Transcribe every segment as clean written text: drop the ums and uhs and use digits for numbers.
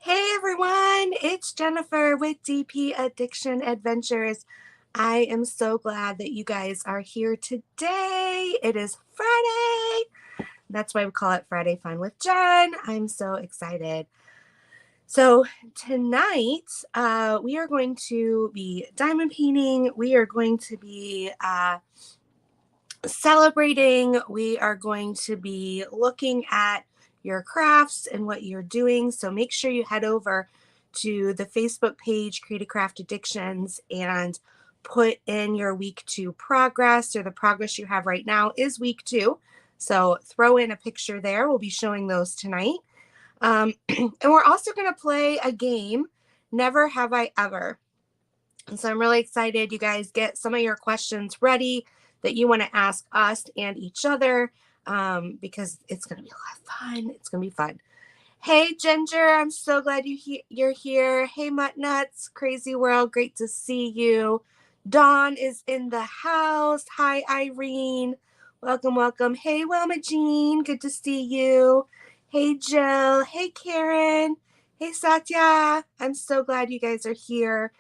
Hey everyone, it's Jennifer with DpAddictionAdventures. I am so glad that you guys are here today. It is Friday. That's why we call it Friday Fun with Jen. I'm so excited. So tonight, we are going to be diamond painting. We are going to be celebrating. We are going to be looking at your crafts and what you're doing. So make sure you head over to the Facebook page, Create a Craft Addictions, and put in your week 2 progress, or the progress you have right now is week 2. So throw in a picture there. We'll be showing those tonight. And we're also going to play a game, Never Have I Ever. And so I'm really excited. You guys get some of your questions ready that you want to ask us and each other, because it's going to be a lot of fun. It's going to be fun. Hey, Ginger, I'm so glad you're here. Hey, Mutt Nuts, Crazy World, great to see you. Dawn is in the house. Hi, Irene. Welcome, welcome. Hey, Wilma Jean, good to see you. Hey, Jill. Hey, Karen. Hey, Satya. I'm so glad you guys are here.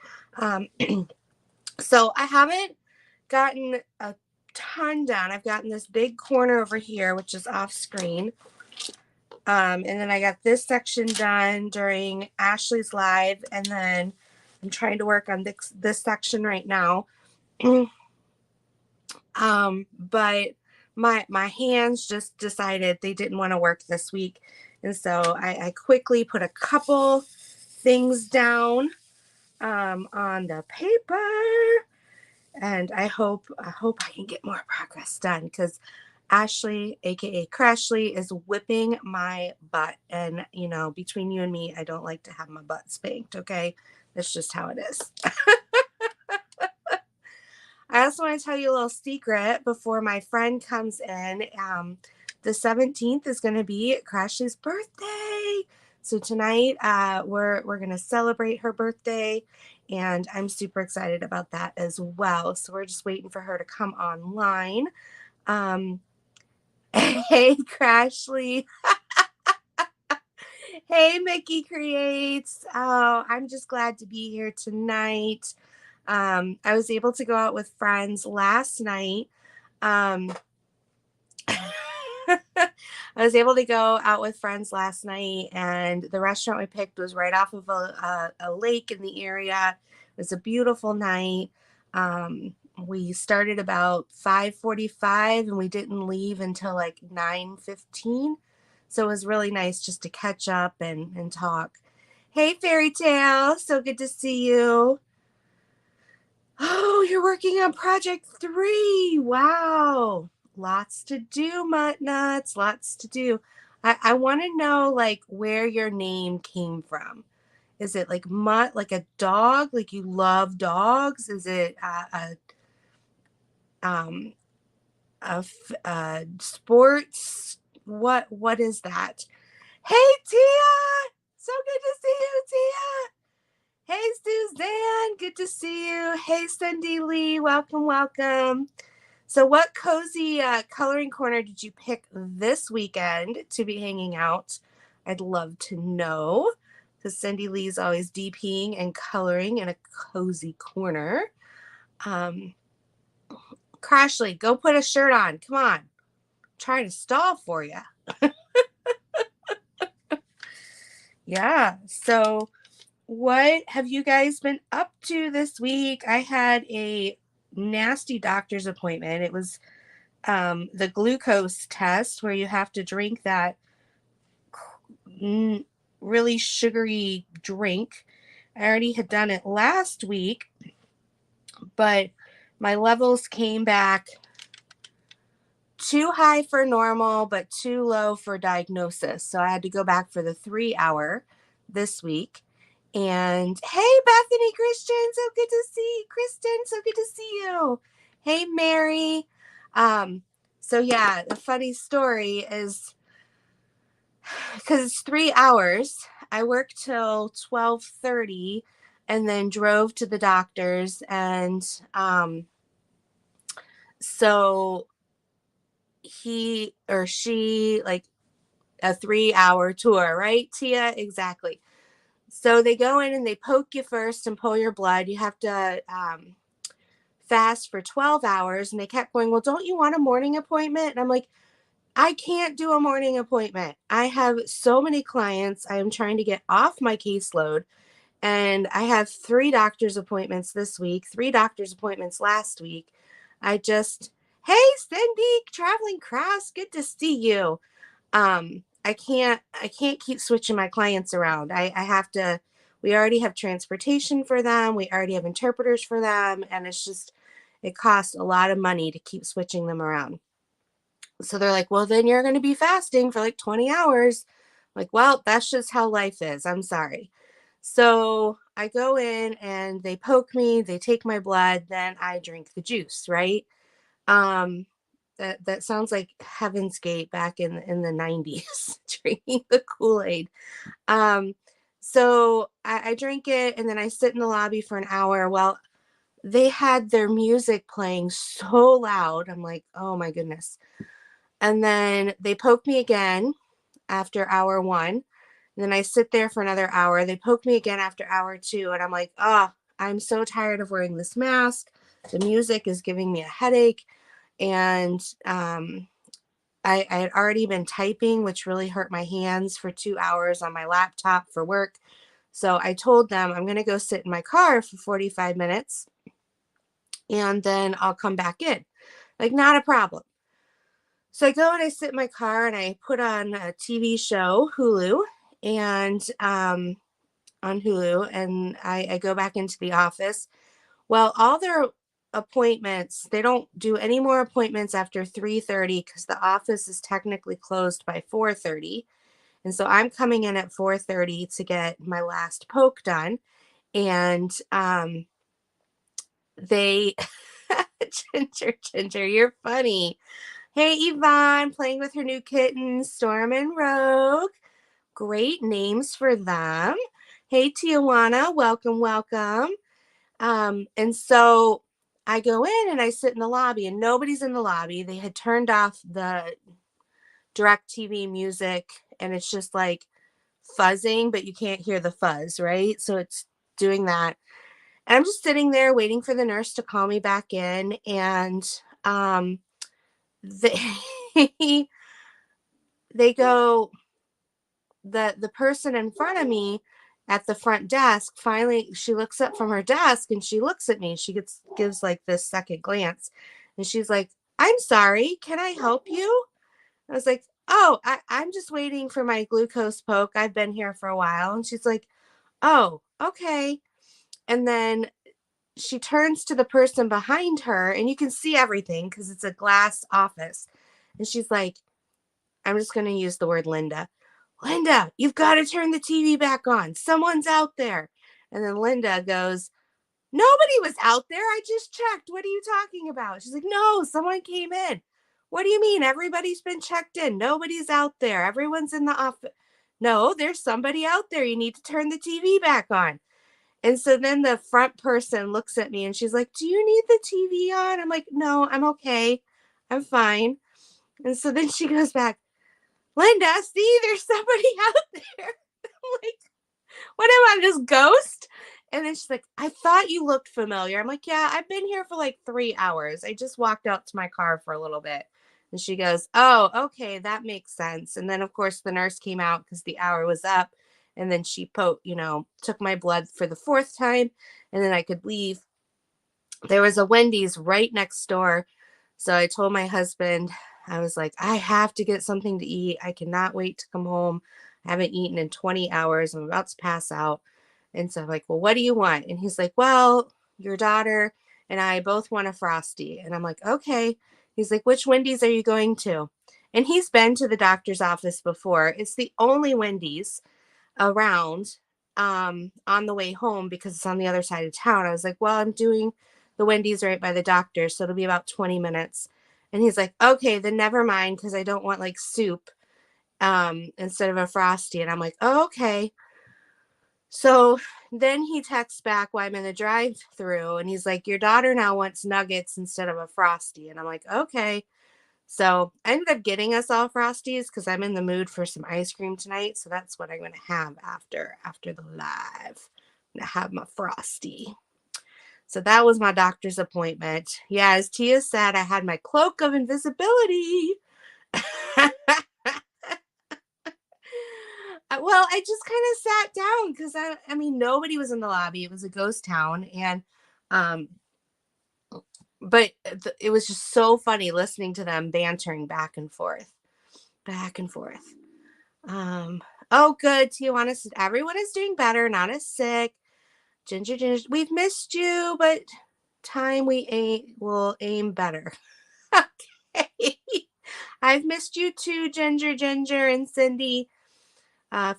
So I haven't gotten a ton done. I've gotten this big corner over here, which is off screen. And then I got this section done during Ashley's live, and then I'm trying to work on this section right now. But my hands just decided they didn't want to work this week, and so I quickly put a couple things down on the paper, and I hope I can get more progress done, because Ashley, aka Crashley, is whipping my butt. And you know, between you and me, I don't like to have my butt spanked. Okay, that's just how it is. I also want to tell you a little secret before my friend comes in. The 17th is going to be Crashley's birthday. So tonight, we're going to celebrate her birthday, and I'm super excited about that as well. So we're just waiting for her to come online. Hey, Crashley. Hey, Mickey Creates. Oh, I'm just glad to be here tonight. I was able to go out with friends last night. I was able to go out with friends last night, and the restaurant we picked was right off of a lake in the area. It was a beautiful night. We started about 5:45, and we didn't leave until like 9:15. So it was really nice just to catch up and talk. Hey, Fairy Tale, so good to see you. Oh, you're working on project 3. Wow. Lots to do, Mutt Nuts. Lots to do. I want to know, like, where your name came from. Is it like Mutt, like a dog? Like you love dogs? Is it um, sports? What is that? Hey, Tia! So good to see you, Tia. Hey, Suzanne, good to see you. Hey, Cindy Lee, welcome, welcome. So what cozy coloring corner did you pick this weekend to be hanging out? I'd love to know, because Cindy Lee's always DPing and coloring in a cozy corner. Crashley, go put a shirt on. Come on. I'm trying to stall for you. Yeah, so what have you guys been up to this week? I had a nasty doctor's appointment. It was the glucose test, where you have to drink that really sugary drink. I already had done it last week, but my levels came back too high for normal, but too low for diagnosis. So I had to go back for the 3-hour this week. And hey, Bethany Christian, so good to see Kristen, so good to see you. Hey, Mary. So yeah, the funny story is, because it's 3 hours, I worked till 12:30 and then drove to the doctor's. And so he or she, like, a 3-hour tour, right, Tia? Exactly. So they go in and they poke you first and pull your blood. You have to fast for 12 hours. And they kept going, well, don't you want a morning appointment? And I'm like, I can't do a morning appointment. I have so many clients. I am trying to get off my caseload. And I have 3 doctor's appointments this week, 3 doctor's appointments last week. Hey, Cindy, traveling Cross, good to see you. I can't keep switching my clients around. I have to, we already have transportation for them. We already have interpreters for them. And it costs a lot of money to keep switching them around. So they're like, well, then you're going to be fasting for like 20 hours. I'm like, well, that's just how life is. I'm sorry. So I go in and they poke me, they take my blood, then I drink the juice, right? Um, that sounds like Heaven's Gate back in the 90s, drinking the Kool-Aid. Um, so I drink it and then I sit in the lobby for an hour. Well, they had their music playing so loud. I'm like, oh my goodness. And then they poke me again after hour 1. And then I sit there for another hour. They poke me again after hour 2. And I'm like, oh, I'm so tired of wearing this mask. The music is giving me a headache. And I had already been typing, which really hurt my hands for 2 hours on my laptop for work. So I told them I'm going to go sit in my car for 45 minutes and then I'll come back in. Like, not a problem. So I go and I sit in my car and I put on a TV show, Hulu, and on Hulu, and I go back into the office. Well, all their appointments, they don't do any more appointments after 3:30 because the office is technically closed by 4:30. And so I'm coming in at 4:30 to get my last poke done. And they, Ginger, you're funny. Hey, Yvonne, playing with her new kittens, Storm and Rogue. Great names for them. Hey, Tijuana, welcome, welcome. And so I go in and I sit in the lobby and nobody's in the lobby. They had turned off the direct TV music and it's just like fuzzing, but you can't hear the fuzz, right? So it's doing that. And I'm just sitting there waiting for the nurse to call me back in. And they they go, the person in front of me at the front desk, finally she looks up from her desk and she looks at me. She gives like this second glance and she's like, I'm sorry, can I help you? I was like, oh, I'm just waiting for my glucose poke. I've been here for a while. And she's like, oh, okay. And then she turns to the person behind her and you can see everything because it's a glass office. And she's like, I'm just going to use the word Linda. Linda, you've got to turn the TV back on. Someone's out there. And then Linda goes, nobody was out there. I just checked. What are you talking about? She's like, no, someone came in. What do you mean? Everybody's been checked in. Nobody's out there. Everyone's in the office. No, there's somebody out there. You need to turn the TV back on. And so then the front person looks at me and she's like, do you need the TV on? I'm like, no, I'm okay. I'm fine. And so then she goes back, Linda, see, there's somebody out there. I'm like, what am I, this ghost? And then she's like, I thought you looked familiar. I'm like, yeah, I've been here for like 3 hours. I just walked out to my car for a little bit. And she goes, oh, okay, that makes sense. And then, of course, the nurse came out because the hour was up. And then she took my blood for the 4th time. And then I could leave. There was a Wendy's right next door. So I told my husband, I was like, I have to get something to eat. I cannot wait to come home. I haven't eaten in 20 hours. I'm about to pass out. And so I'm like, well, what do you want? And he's like, well, your daughter and I both want a Frosty. And I'm like, okay. He's like, which Wendy's are you going to? And he's been to the doctor's office before. It's the only Wendy's around on the way home because it's on the other side of town. I was like, well, I'm doing the Wendy's right by the doctor, so it'll be about 20 minutes. And he's like, okay, then never mind because I don't want like soup instead of a Frosty. And I'm like, oh, okay. So then he texts back while I'm in the drive-through and he's like, your daughter now wants nuggets instead of a Frosty. And I'm like, okay. So I ended up getting us all Frosties because I'm in the mood for some ice cream tonight. So that's what I'm going to have after the live. I'm going to have my Frosty. So that was my doctor's appointment. Yeah, as Tia said, I had my cloak of invisibility. Well, I just kind of sat down because I mean, nobody was in the lobby. It was a ghost town, and um, but it was just so funny listening to them bantering back and forth, back and forth. Oh, good. Tijuana said everyone is doing better, not as sick. Ginger, we've missed you, but time will aim better. Okay. I've missed you too, Ginger, and Cindy.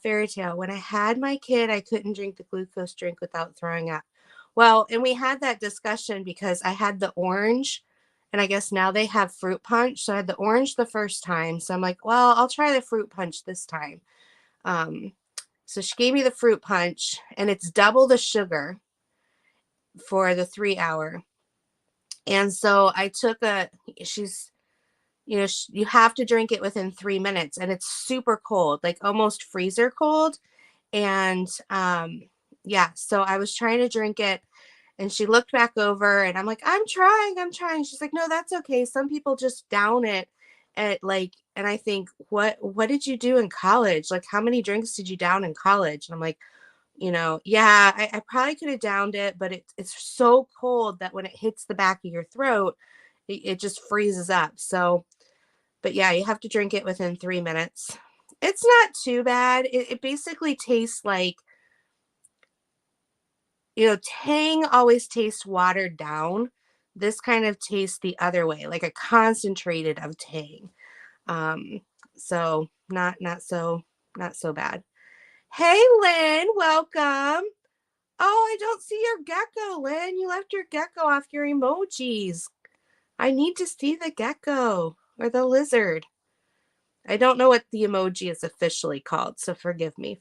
Fairy tale. When I had my kid, I couldn't drink the glucose drink without throwing up. Well, and we had that discussion because I had the orange, and I guess now they have fruit punch. So I had the orange the first time. So I'm like, well, I'll try the fruit punch this time. So she gave me the fruit punch, and it's double the sugar for the 3 hour. And so I took you have to drink it within 3 minutes, and it's super cold, like almost freezer cold. And yeah, so I was trying to drink it, and she looked back over, and I'm like, I'm trying. She's like, no, that's okay. Some people just down it at like, and I think, what did you do in college? Like, how many drinks did you down in college? And I'm like, yeah, I probably could have downed it, but it's so cold that when it hits the back of your throat, it just freezes up. So, but yeah, you have to drink it within 3 minutes. It's not too bad. It basically tastes like, Tang always tastes watered down. This kind of tastes the other way, like a concentrated of Tang. So not so bad. Hey, Lynn, welcome. Oh, I don't see your gecko, Lynn. You left your gecko off your emojis. I need to see the gecko or the lizard. I don't know what the emoji is officially called, so forgive me.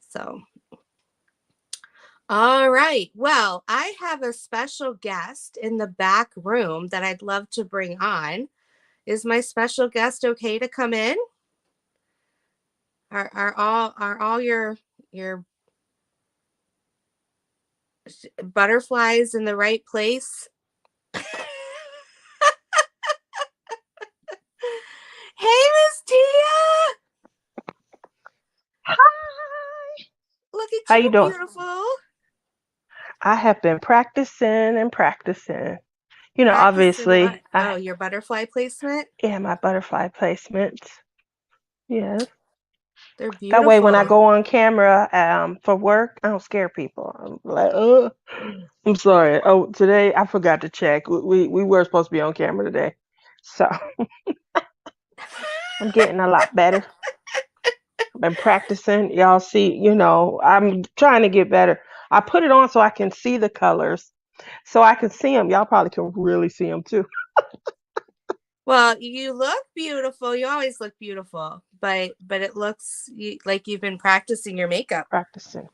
So, all right. Well, I have a special guest in the back room that I'd love to bring on. Is my special guest okay to come in? Are all your butterflies in the right place? Hey, Miss Tia! Hi. Look at How you you, doing? beautiful. I have been practicing and practicing. Practicing what? Obviously, Oh, your butterfly placement? my butterfly placements. Yes. They're That way, when I beautiful. go on camera for work, I don't scare people. I'm like, I'm sorry. Oh, today I forgot to check. We were supposed to be on camera today, so I'm getting a lot better. I've been practicing. Y'all see, I'm trying to get better. I put it on so I can see the colors, so I can see them. Y'all probably can really see them too. Well, you look beautiful. You always look beautiful, but it looks like you've been practicing your makeup. Practicing.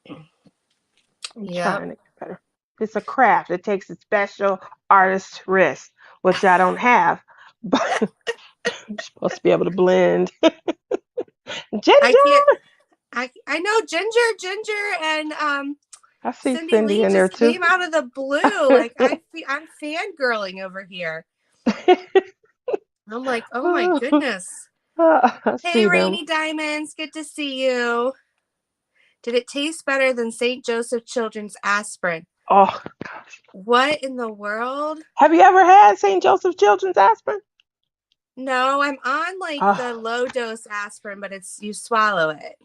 I'm Yep. trying to get better. It's a craft. It takes a special artist wrist, which I don't have. But I'm supposed to be able to blend. I Ginger! can't. I know Ginger and I see Cindy Cindy Lee in there just too. came out of the blue. Like I'm fangirling over here. I'm like, oh my goodness. I Hey, see them. Rainy Diamonds, good to see you. Did it taste better than St. Joseph Children's aspirin? Oh, What in the world? have you ever had St. Joseph Children's aspirin? No, I'm on like the Oh, low dose aspirin, but it's you swallow it.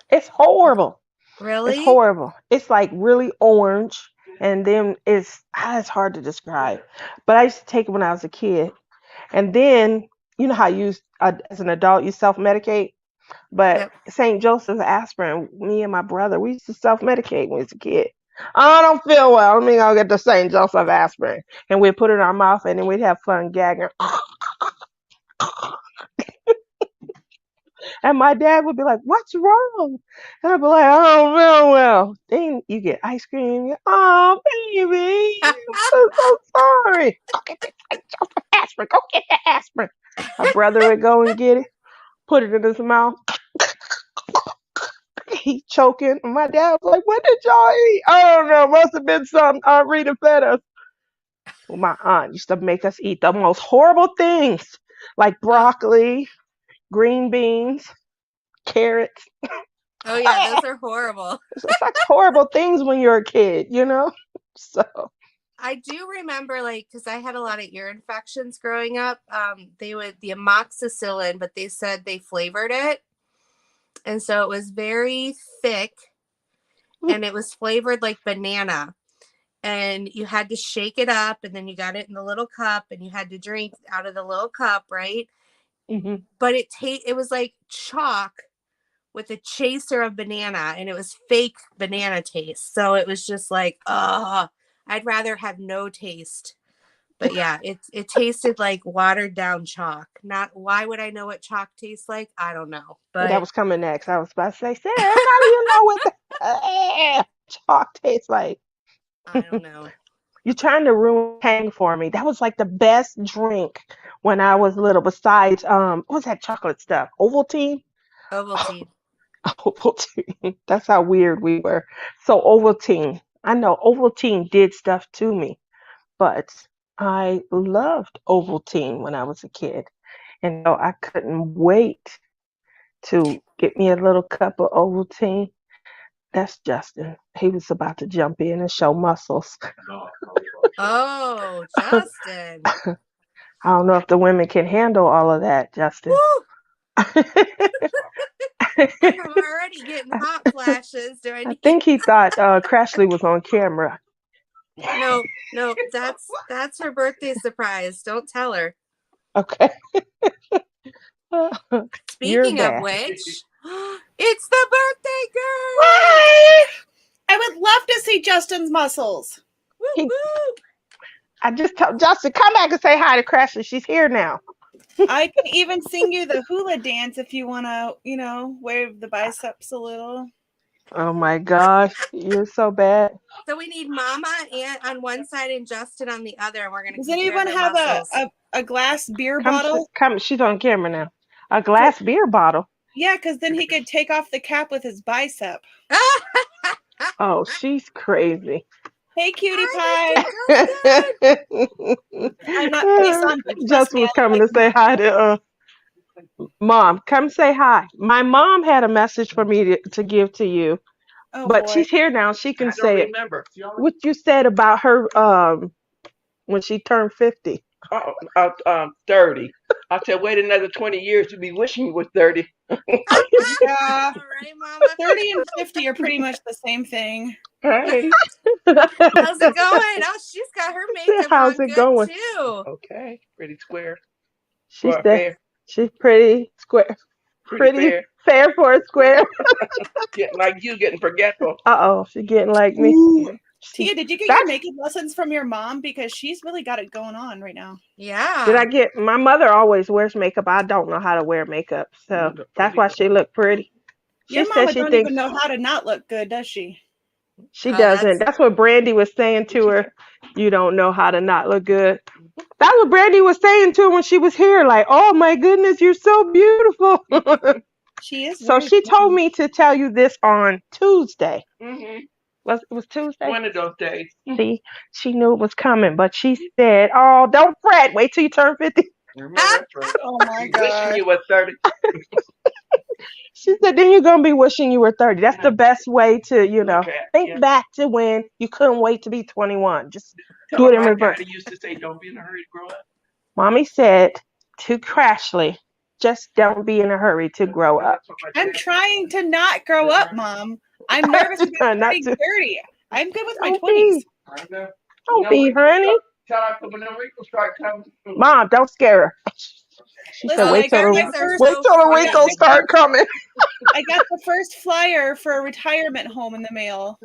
it's horrible. It's Really? horrible. It's like really orange, and then it's hard to describe. But I used to take it when I was a kid, and then you know how as an adult you self medicate. But Yep. St. Joseph's aspirin, me and my brother, we used to self medicate when we was a kid. I don't feel well. Let me go get the St. Joseph aspirin, and we'd put it in our mouth, and then we'd have fun gagging. And my dad would be like, "What's wrong?" And I'd be like, "Oh, well. Then you get ice cream. Oh, baby, I'm so sorry. Go get this aspirin. Go get the aspirin." My brother would go and get it, put it in his mouth. He choking. My dad was like, "What did y'all eat?" "I don't know. Must have been something Aunt Rita fed us." Well, my aunt used to make us eat the most horrible things, like Oh, broccoli, green beans, carrots. oh yeah, those are horrible. It's like horrible things when you're a kid, you know? So, I do remember, like, because I had a lot of ear infections growing up. They would the amoxicillin, but they said they flavored it, and so it was very thick, and it was flavored like banana. And you had to shake it up, and then you got it in the little cup, and you had to drink out of the little cup, right? mhm. But it was like chalk with a chaser of banana, and it was fake banana taste. So it was just like, I'd rather have no taste. But yeah, it tasted like watered down chalk. Not why would I know what chalk tastes like? I don't know. Well, that But was coming next. I was about to say, Sarah, how do you know what the chalk tastes like? I don't know. You're trying to ruin Tang for me. That was like the best drink when I was little. Besides, what was that chocolate stuff? Ovaltine. Ovaltine. Ovaltine. That's how weird we were. So Ovaltine. I know Ovaltine did stuff to me, but I loved Ovaltine when I was a kid, and so I couldn't wait to get me a little cup of Ovaltine. That's Justin. He was about to jump in and show muscles. Oh, I Justin. don't know if the women can handle all of that, Justin. Woo! I I'm already getting hot flashes. Do I need think he thought Crashley was on camera. No, no, that's her birthday surprise. Don't tell her. Okay. You're Speaking of bad. which, it's the birthday girl. Hi! I would love to see Justin's muscles. Woo He, woo. I just told Justin, come back and say hi to Crashley. She's here now. I can even sing you the hula dance if you want to, wave the biceps a little. Oh my gosh, you're so bad. So we need Mama and on one side and Justin on the other, and we're gonna Does compare anyone their have muscles. a glass beer Come, bottle? come. She's on camera now. A glass beer bottle. Yeah, because then he could take off the cap with his bicep. Oh, she's crazy. Hey, cutie Hi, pie. Justin. I'm not face on, but trust Justin me, was I coming like to say hi to Mom. Come say hi. My mom had a message for me to give to you, Oh but boy. she's here now. She can say it. What you said about her when she turned 50. 30. I said, wait another 20 years to be wishing you were 30. Yeah, All right, Mama. 30 and 50 are pretty much the same thing. Hey. How's it going? Oh, she's got her makeup How's on it good going? too. Okay. Pretty square. She Well, said fair. she's pretty square. Pretty Pretty fair. fair for a square. Getting like you, getting forgetful. Uh-oh, she getting like me. Ooh. She, Tia, did you get your that's makeup lessons from your mom? Because she's really got it going on right now. Did Yeah. I get my mother always wears makeup. I don't know how to wear makeup. So that's why she looked pretty. She Your said mama she don't thinks even know how to not look good, does she? she Oh, doesn't. That's what Brandy was saying to her. You don't know how to not look good. That's what Brandy was saying to her when she was here. Like, oh my goodness, you're so beautiful. She is. So Very she told pretty. me to tell you this on Tuesday. Mm-hmm. It was Tuesday? One of those days. See, she knew it was coming, but she said, "Oh, don't fret. Wait till you turn 50." Remember, that's right. Oh my Be wishing god. you were 30. She said, then you're gonna be wishing you were 30. That's the best way to, Okay. think Yeah. back to when you couldn't wait to be 21. Just Tell do her it in my reverse. daddy used to say, don't be in a hurry to grow up. Mommy said to Crashley, just don't be in a hurry to grow up. That's what my I'm dad- trying to not grow up, Mom. I'm nervous Just trying about not turning to. 30. I'm good with my Don't 20s. be. I know. Don't be, honey. Tell her when the wrinkles start coming. Mom, don't scare her. She said, Listen, Oh, I got you my guys are first. wait so till the funny. wrinkles start coming. I got the first flyer for a retirement home in the mail,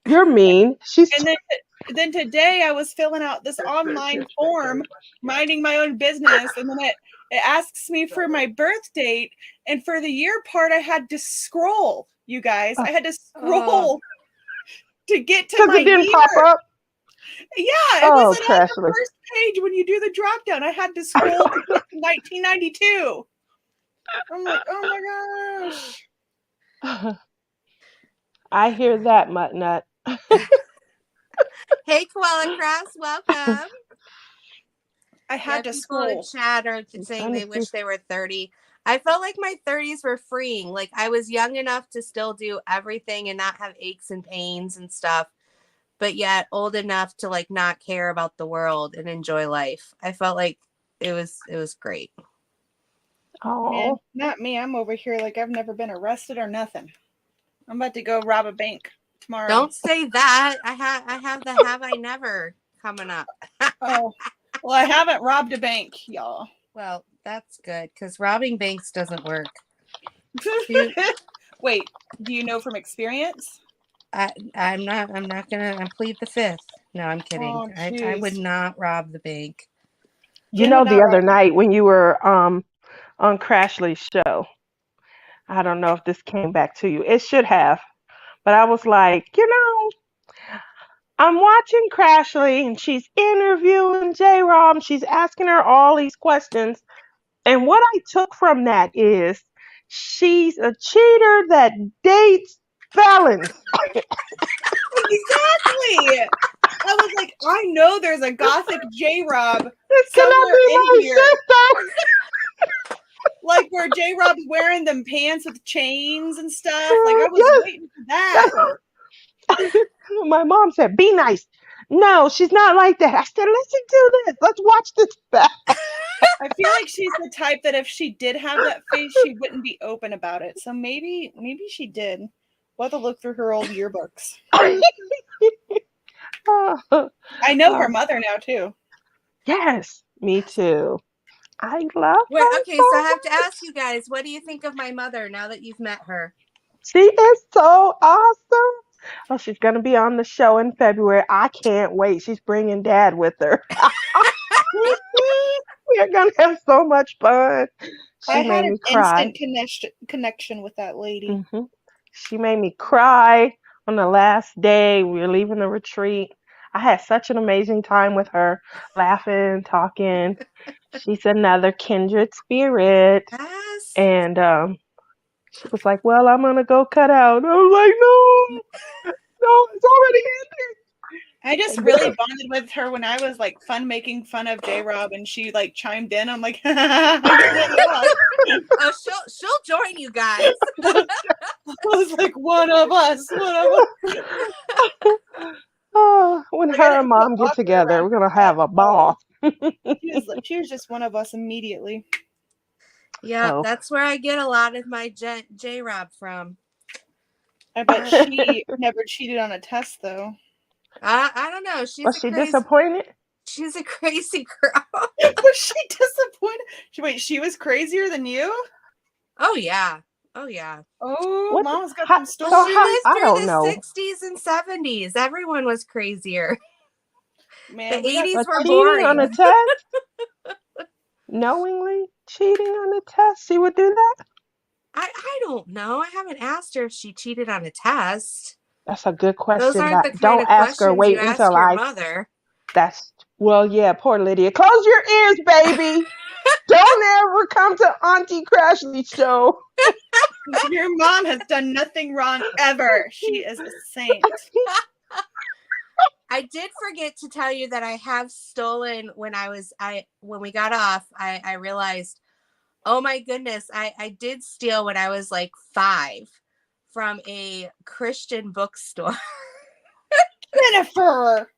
You're mean. She's and then today I was filling out this online form, minding my own business, and then It asks me for my birth date, and for the year part, I had to scroll. You guys, I had to scroll to get to Because my it didn't year. pop up. Yeah, it Oh, wasn't on the Crashley. first page when you do the drop down. I had to scroll to get to 1992. I'm like, oh my gosh. I hear that, Mutt Nut. Hey, Koala Crafts, welcome. I had to People in scroll. chat are saying they wish they were 30. I felt like my 30s were freeing. Like I was young enough to still do everything and not have aches and pains and stuff, but yet old enough to like not care about the world and enjoy life. I felt like it was great. Oh, Man, not me. I'm over here like I've never been arrested or nothing. I'm about to go rob a bank tomorrow. Don't say that. I have the have I never coming up. Oh, well, I haven't robbed a bank, y'all. Well, that's good because robbing banks doesn't work. Wait, do you know from experience? I'm not gonna plead the fifth. No, I'm kidding. Oh, I would not rob the bank. you know, the other night when you were on Crashley's show, I don't know if this came back to you. It should have. But I was like, I'm watching Crashley and she's interviewing J-Rob. She's asking her all these questions. And what I took from that is she's a cheater that dates felons. Exactly. I was like, I know there's a gothic J-Rob This cannot somewhere be in my here. sister. Like where J-Rob's wearing them pants with chains and stuff. Like I was waiting for that. My mom said, be nice. No, she's not like that. I said, listen to this. Let's watch this back. I feel like she's the type that if she did have that face, she wouldn't be open about it. So maybe she did. We'll have to look through her old yearbooks. I know her mother now too. Yes, me too. I love her. Okay, so I have to ask you guys, what do you think of my mother now that you've met her? She is so awesome. Oh, she's going to be on the show in February. I can't wait. She's bringing Dad with her. We are going to have so much fun. I had an instant connection with that lady. Mm-hmm. She made me cry on the last day. We were leaving the retreat. I had such an amazing time with her, laughing, talking. She's another kindred spirit. Yes. And she was like, well, I'm going to go cut out. I was like, no, it's already ended. I just really bonded with her when I was like making fun of J-Rob, and she like chimed in. I'm like, oh, she'll join you guys. I was like, one of us. Oh, when her and Mom get together, we're gonna have a ball. She was just one of us immediately. Yeah, that's where I get a lot of my J-Rob from. I bet she never cheated on a test though. I don't know. Was she disappointed? She's a crazy girl. Was she disappointed? Wait, she was crazier than you? Oh yeah. Oh, Mom's got some stories. She lived through the 60s and 70s. Everyone was crazier. Man, the 80s were cheating boring. on a test? Knowingly cheating on a test? She would do that? I don't know. I haven't asked her if she cheated on a test. That's a good question. Those aren't the kind don't of ask her. Wait you until ask your mother. Yeah, poor Lydia. Close your ears, baby. Don't ever come to Auntie Crashley's show. Your mom has done nothing wrong ever. She is a saint. I did forget to tell you that I have stolen when we got off. I realized, oh my goodness, I did steal when I was like 5 from a Christian bookstore. Jennifer.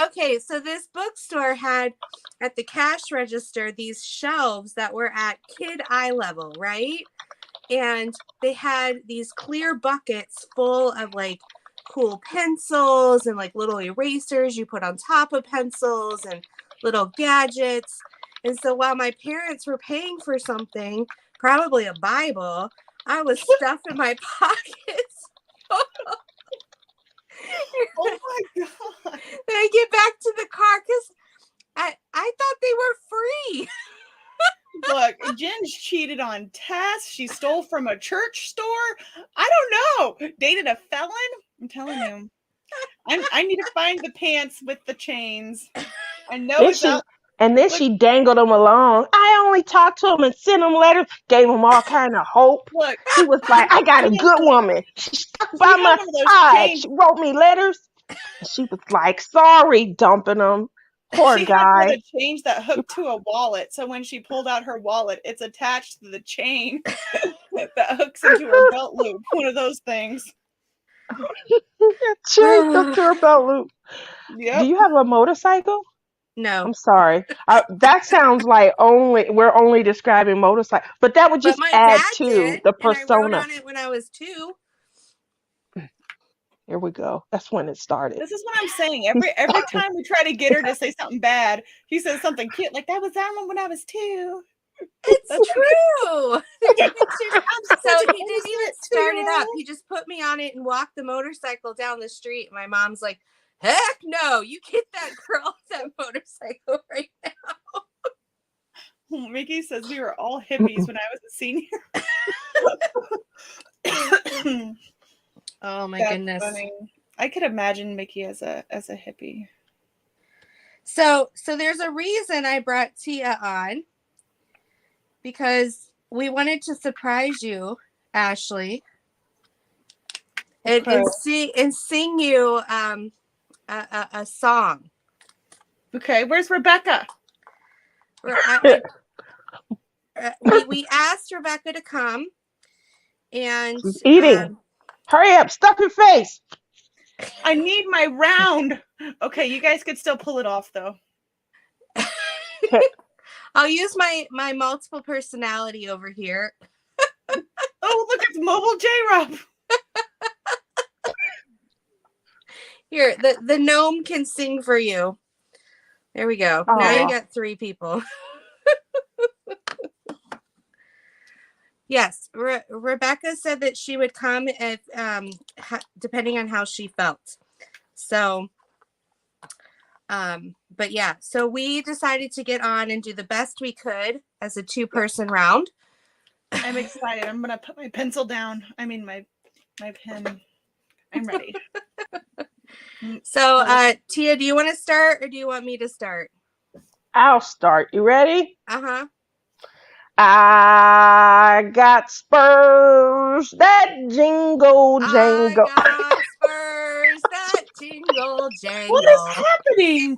Okay, so this bookstore had at the cash register these shelves that were at kid eye level, right? And they had these clear buckets full of like cool pencils and like little erasers you put on top of pencils and little gadgets. And so while my parents were paying for something, probably a Bible, I was stuffing my pockets. Oh my God. Then I get back to the car because I thought they were free. Look, Jen's cheated on Tess. She stole from a church store. I don't know. Dated a felon. I'm telling you. I need to find the pants with the chains. I know Then it's out. then Look, she dangled him along. I only talked to him and sent him letters, gave him all kind of hope. look. He was like, I got a She good woman. She stuck had by my one of those side. chains. She wrote me letters. And she was like, sorry, dumping him. Poor She had one of guy. the chains that hooked to a wallet. So when she pulled out her wallet, it's attached to the chain that hooks into her belt loop. One of those things. Chain hooked to her belt loop. Do Yep. you have a motorcycle? No. I'm sorry. That sounds like we're only describing motorcycle, but that would But just my add dad to did, the and I wrote persona. on it when I was 2. Here we go. That's when it started. This is what I'm saying. Every time we try to get her to say something bad, he says something cute. Like, that was that one when I was 2. It's That's true. I'm So such an he didn't even innocent start it up. 2-year-old. He just put me on it and walked the motorcycle down the street. My mom's like, heck no, you get that girl off that motorcycle right now. Mickey says we were all hippies when I was a senior. Oh my That's goodness. funny. I could imagine Mickey as a hippie. So there's a reason I brought Tia on, because we wanted to surprise you, Ashley, and sing you a song. Okay, where's Rebecca? We asked Rebecca to come, and She's eating. Hurry up, stuff your face. I need my round. Okay, you guys could still pull it off though. I'll use my multiple personality over here. Oh, look, it's Mobile J-Rob. Here, the gnome can sing for you. There we go. Aww. Now you got 3 people. Yes, Rebecca said that she would come if depending on how she felt. So, but yeah, so we decided to get on and do the best we could as a 2-person round. I'm excited. I'm gonna put my pencil down. I mean my pen. I'm ready. So, Tia, do you want to start or do you want me to start? I'll start. You ready? Uh-huh. I got spurs that jingle jangle. I got spurs that jingle jangle. What is happening?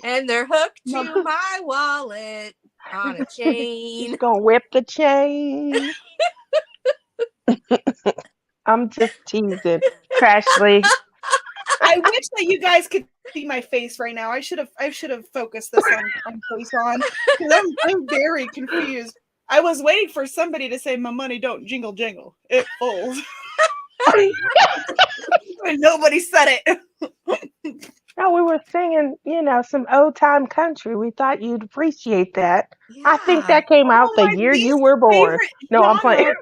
And they're hooked to my wallet on a chain. He's gonna whip the chain. I'm just teasing. Crashley. I wish that you guys could see my face right now. I should have focused this on face on, because I'm very confused. I was waiting for somebody to say my money don't jingle jangle. It falls. And nobody said it. No, we were singing, some old time country. We thought you'd appreciate that. Yeah. I think that came out the year you were born. No, I'm playing.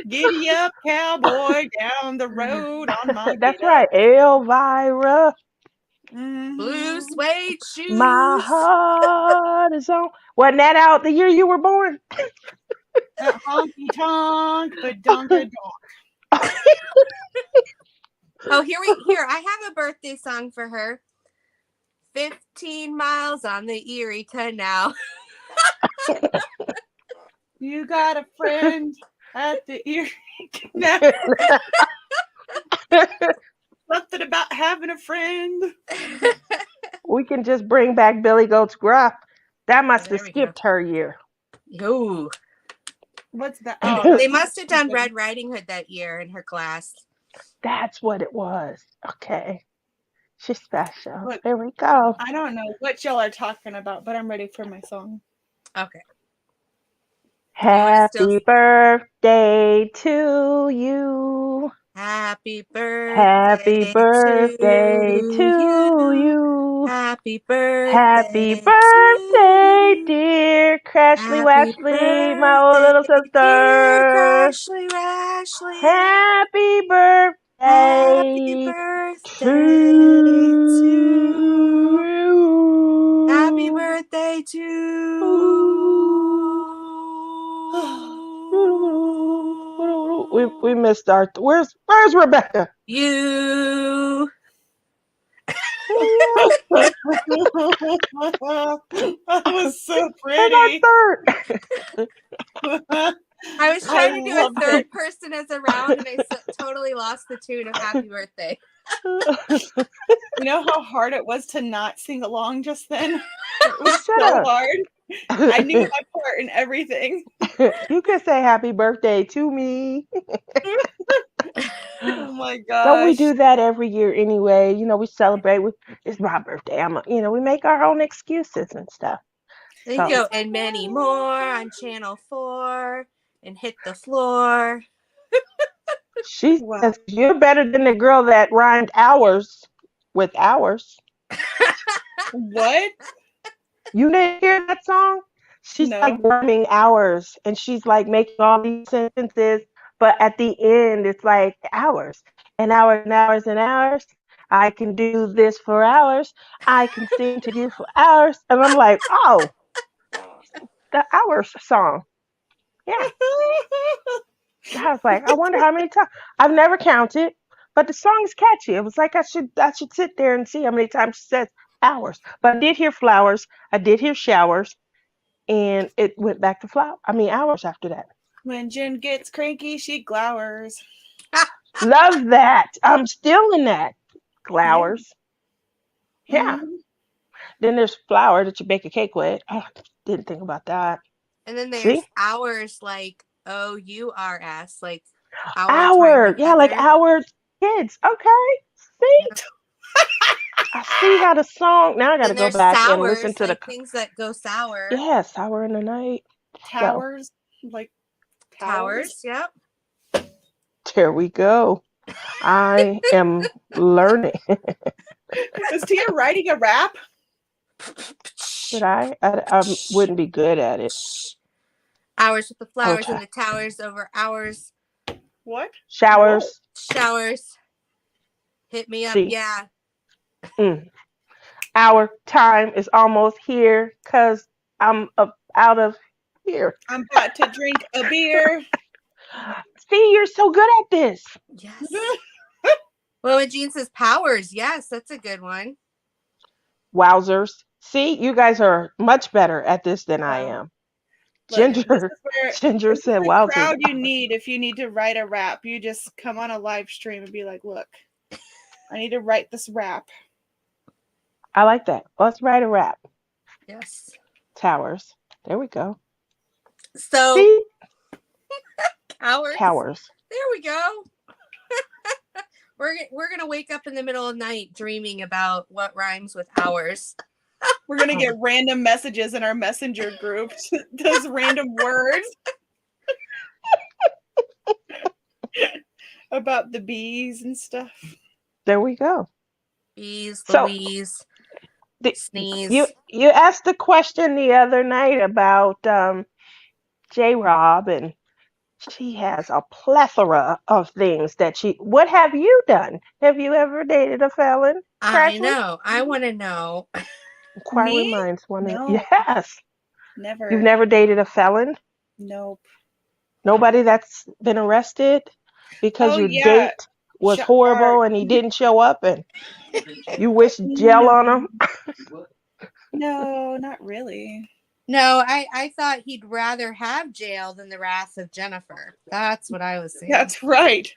Giddy up, cowboy, down the road on my. That's right, Elvira. Blue suede shoes. My heart is on. Wasn't that out the year you were born? Honky tonk, but donka donk. Oh, here. I have a birthday song for her. 15 miles on the Erie Canal. You got a friend at the Erie Canal. Something about having a friend. We can just bring back Billy Goat's Gruff. That must have skipped her year. Yo. What's that? Oh, they must have done Red Riding Hood that year in her class. That's what it was. Okay. She's special. Look, there we go. I don't know what y'all are talking about, but I'm ready for my song. Okay. Happy birthday to you. Happy birthday. Happy birthday to you. Happy birthday. Happy birthday, dear Crashley Washley, my old little sister. Dear Crashley Washley. Happy birthday Happy birthday birthday to to you. Happy birthday to We missed our. Where's Rebecca? you. That was so Where's our pretty. third? I was I trying to do a loved third it. person as a round, and I totally lost the tune of Happy Birthday. You know how hard it was to not sing along just then? It was Shut so up. hard. I knew my part and everything. You could say happy birthday to me. Oh my Don't we gosh. do that every year anyway? You know, we celebrate with it's my birthday. We make our own excuses and stuff. They So go and many more on Channel 4 and Hit the Floor. she Wow. says you're better than the girl that rhymed hours with hours. What? You didn't hear that song? She's like No. rhyming hours and she's like making all these sentences, but at the end it's like hours and hours and hours and hours. I can do this for hours. I can sing to you for hours. And I'm like, oh, the hours song. Yeah. I was like, I wonder how many times. I've never counted, but the song is catchy. It was like I should sit there and see how many times she says hours. But I did hear flowers. I did hear showers, and it went back to hours after that. When Jen gets cranky, she glowers. Love that. I'm still in that. Yeah. Flowers. Yeah. Mhm. Then there's flour that you bake a cake with. Oh, didn't think about that. And then there's See? hours like OURS, like our time Our. Yeah, like together. our kids. Okay. See? Yeah. I see how the song. Now I got to Then go there's back and listen sours, to the. like things that go sour. Yeah, Sour in the Night. So Towers. Like Towers, yep. there we go. I am learning. Is Tia writing a rap? But I wouldn't be good at it. Hours with the flowers Okay. and the towers over hours. What? Showers. Showers. Hit me up, See. yeah. Our time is almost here because I'm out of here. I'm about to drink a beer. See, you're so good at this. Yes. Well, when Jean says powers, yes, that's a good one. Wowzers. See, you guys are much better at this than I am. Look, this Ginger is said the wowzers. crowd you need if you need to write a rap. You just come on a live stream and be like, look, I need to write this rap. I like that. Let's write a rap. Yes. Towers. There we go. So, See? Towers. There we go. We're gonna wake up in the middle of the night dreaming about what rhymes with hours. We're gonna get random messages in our messenger group. Those random words about the bees and stuff. There we go. Bees, So, Louise, sneeze. You asked the question the other night about J-Rob, and she has a plethora of things that she. What have you done? Have you ever dated a felon? I Crashley? know. I want to know. Inquiry Me? minds want to. No. Yes. Never. You've never dated a felon? Nope. Nobody that's been arrested because Oh, your yeah. date was horrible and he didn't show up and you wish jail on him? No, not really. No, I thought he'd rather have jail than the wrath of Jennifer. That's what I was saying. That's right.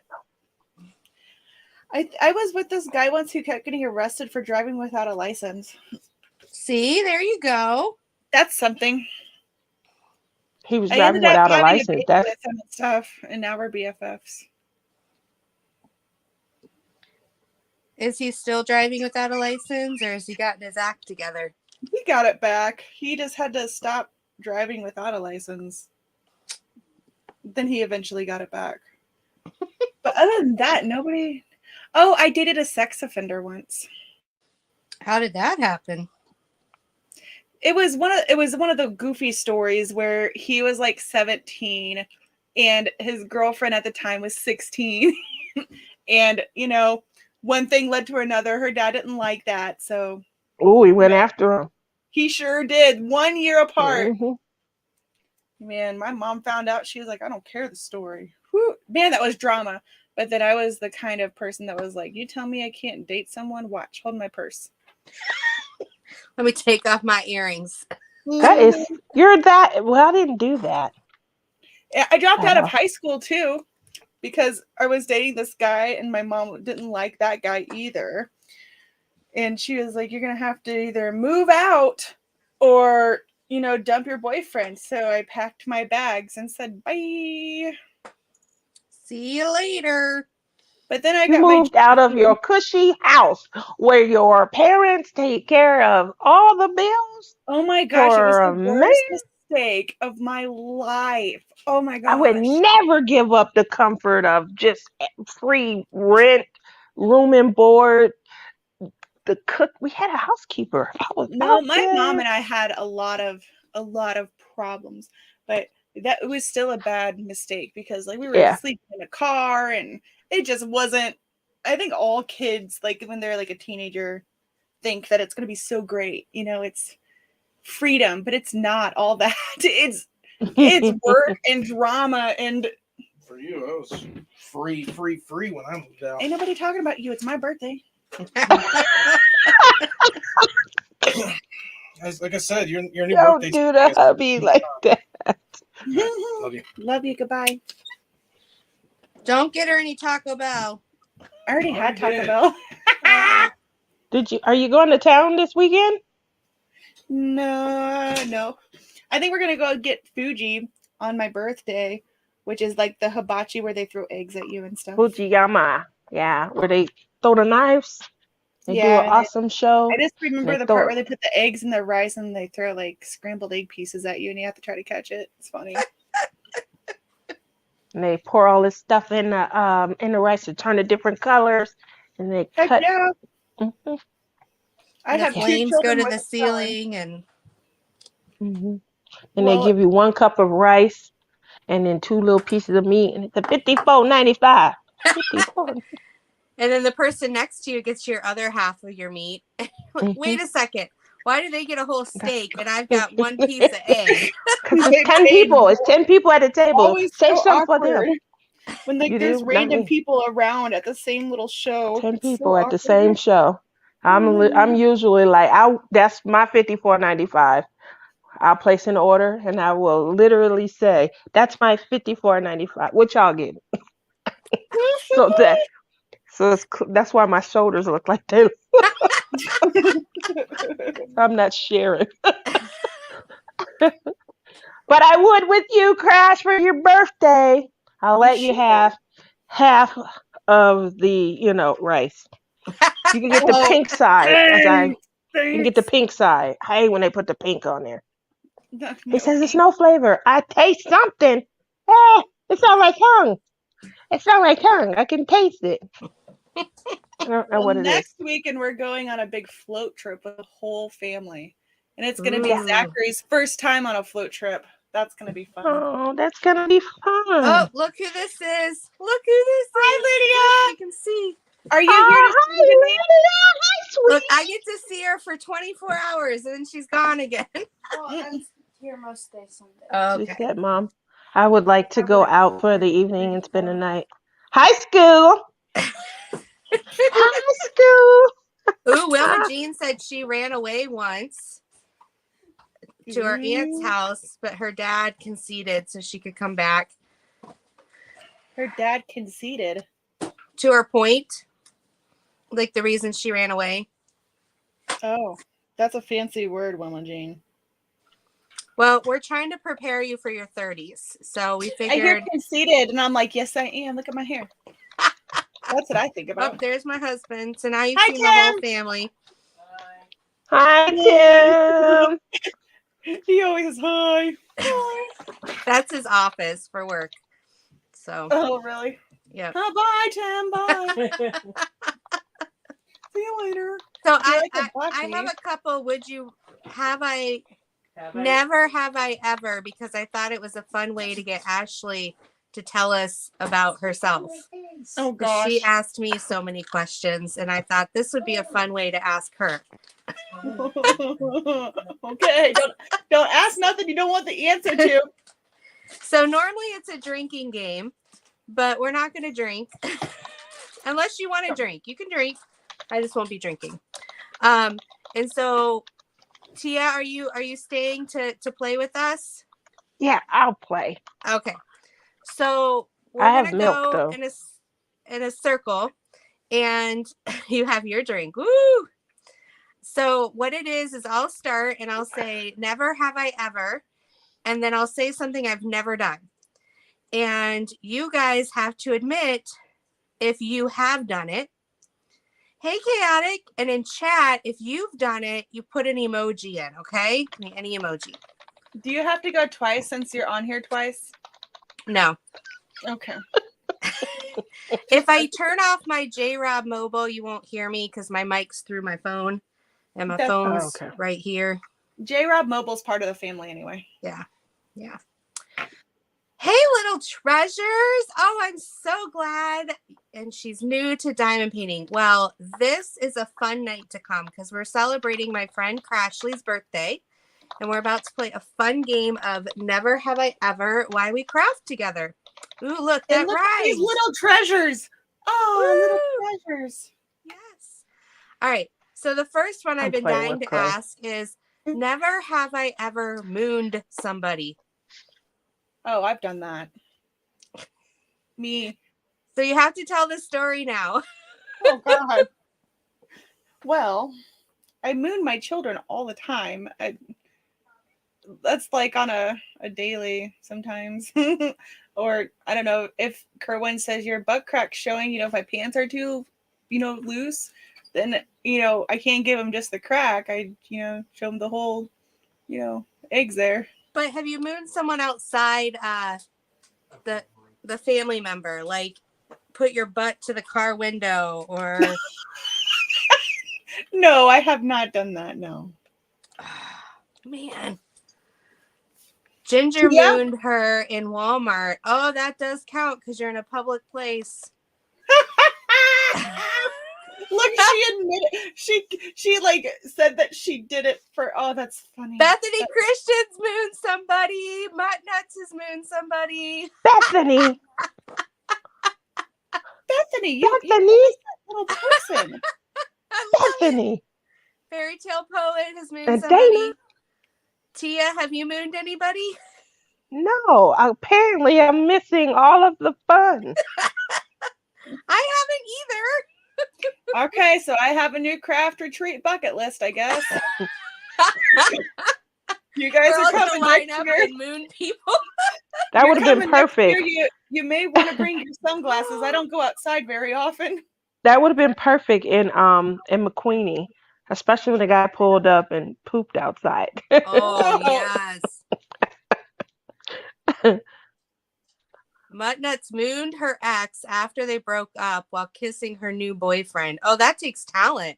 I was with this guy once who kept getting arrested for driving without a license. See, there you go. That's something. He was I driving ended up without a having license. date with him and stuff, and now we're BFFs. Is he still driving without a license, or has he gotten his act together? He got it back. He just had to stop driving without a license. Then he eventually got it back. But other than that, nobody. Oh, I dated a sex offender once. How did that happen? It was one of the goofy stories where he was like 17 and his girlfriend at the time was 16. And, one thing led to another. Her dad didn't like that. So Oh, he went after him. he sure did. 1 year apart. Mm-hmm. Man, my mom found out. She was like, I don't care the story. Whew. Man, that was drama. But then I was the kind of person that was like, you tell me I can't date someone? Watch. Hold my purse. Let me take off my earrings. That is, you're that. Well, I didn't do that. I dropped out of Wow. high school, too, because I was dating this guy, and my mom didn't like that guy either. And she was like, you're going to have to either move out or, dump your boyfriend. So I packed my bags and said, bye. See you later. But then I You got my moved out of your cushy house where your parents take care of all the bills Oh my gosh, it was for a the man. worst mistake of my life. Oh my I would gosh. never give up the comfort of just free rent, room and board. The cook, we had a housekeeper. I was No, out my mom there. and I had a lot of problems, but that it was still a bad mistake because like we were Yeah. sleeping in a car and it just wasn't. I think all kids, like when they're like a teenager, think that it's going to be so great. It's freedom, but it's not all that. It's work and drama and For you, I was free when I moved out. ain't nobody talking about you. It's my birthday. Like I said, your new Don't birthday. do the hubby like that. Love you. Love you. Goodbye. Don't get her any Taco Bell. I already had Taco did. Bell. Are you going to town this weekend? No. I think we're gonna go get Fuji on my birthday, which is like the hibachi where they throw eggs at you and stuff. Fujiyama. Yeah, where they throw the knives. They do an Yeah, awesome show. I just remember They the throw part it. where they put the eggs in the rice and they throw like scrambled egg pieces at you and you have to try to catch it. It's funny. And they pour all this stuff in the rice to turn to different colors, and they Heck cut. yeah. Mhm, I And the have two flames go children to with the a son. ceiling and mhm. And they Well, give you 1 cup of rice, and then 2 little pieces of meat, and it's a $54.95. 54. and then the person next to you gets your other half of your meat. Wait a second. Why do they get a whole steak and I've got one piece of egg? Because it's they 10 paid people. It's 10 people at the table. always Save so some for them. awkward when like You there's do? Not random me. people around at the same little show. 10 It's so people at the awkward. same show. I'm usually like, that's my $54.95. I'll place an order and I will literally say, that's my $54.95. What y'all get? So that's why my shoulders look like they. I'm not sharing. But I would with you, Crash, for your birthday. I'll let you have half of the, rice. You can get the Oh, pink side, you can get the thanks. pink side. I hate when they put the pink on there. No, He says it's thanks. no flavor. I taste something. Eh, it sounds like tongue. It sounds like tongue. I can taste it. I don't know Well, what it is. next weekend we're going on a big float trip with the whole family, and it's going to be Yeah. Zachary's first time on a float trip. That's going to be fun. Oh, that's gonna be Oh, fun. look who this is. Look who this is. Hi, You can see. Are you Oh, here to hi, see the name? Lydia. Hi, sweet. Look, I get to see her for 24 hours and then she's gone again. Well, I'm here most days Sunday. Oh, She okay. said, Mom, I would like to go out for the evening and spend the night. Hi, school. Hi, school. Ooh, Wilma Jean said she ran away once to her aunt's house, but her dad conceded so she could come back. Her dad conceded. To her point, like the reason she ran away. Oh, that's a fancy word, Wilma Jean. Well, we're trying to prepare you for your 30s. So we I hear figured. conceited, and I'm like, yes, I am. Look at my hair. That's what I think Oh, about. there's my husband. So now you've Hi, seen the whole Tim. family. Hi, Tim. He always says hi. Hi. That's his office for work. So, Oh, really? yeah. Oh, bye, Tim. Bye. See you later. So You're I like a have Bucky. a couple. Would you have never have I ever, because I thought it was a fun way to get Ashley to tell us about herself. Oh 'Cause gosh. she asked me so many questions, and I thought this would be a fun way to ask her. Okay, don't ask nothing you don't want the answer to. So normally it's a drinking game, but we're not going to drink unless you want to drink. You can drink. I just won't be drinking. And so, Tia, are you staying to play with us? Yeah, I'll play. Okay. So we're I have gonna milk, go though. in a circle, and you have your drink. Woo! So what it is I'll start and I'll say, never have I ever, and then I'll say something I've never done. And you guys have to admit if you have done it. Hey, Chaotic. And in chat, if you've done it, you put an emoji in, okay? Any emoji. Do you have to go twice since you're on here twice? No. Okay. If I turn off my J-Rob mobile, you won't hear me because my mic's through my phone. And my phone's right here. J-Rob Mobile's part of the family anyway. Yeah. Hey, little treasures. Oh, I'm so glad. And she's new to diamond painting. Well, this is a fun night to come because we're celebrating my friend Crashley's birthday. And we're about to play a fun game of Never Have I Ever, Why We Craft Together. Ooh, look, that look rhymes. at these little treasures. Oh, little treasures. Yes. All right. So the first one I've been dying to ask is, never have I ever mooned somebody. Oh, I've done that. Me. So you have to tell the story now. Oh, God. Well, I moon my children all the time. That's like on a daily sometimes. Or, I don't know, if Kerwin says your butt crack's showing, if my pants are too, loose, then, I can't give him just the crack. I, show him the whole, eggs there. But have you mooned someone outside the family member? Like, put your butt to the car window or... No, I have not done that, no. Man. Ginger mooned her in Walmart. Oh, that does count because you're in a public place. Look, she admitted she like said that she did it for. Oh, that's funny. Christian's mooned somebody. Mutt Nuts has mooned somebody. Bethany, you that little person. Bethany. Fairy Tale Poet has mooned And somebody. Dana. Tia, have you mooned anybody? No, apparently I'm missing all of the fun. I haven't either. Okay, so I have a new craft retreat bucket list, I guess. You guys We're are all gonna coming line next up year. and moon people. That would have been perfect. You may want to bring your sunglasses. I don't go outside very often. That would have been perfect in McQueenie, especially when the guy pulled up and pooped outside. Oh yes. Muttnuts mooned her ex after they broke up while kissing her new boyfriend. Oh, that takes talent.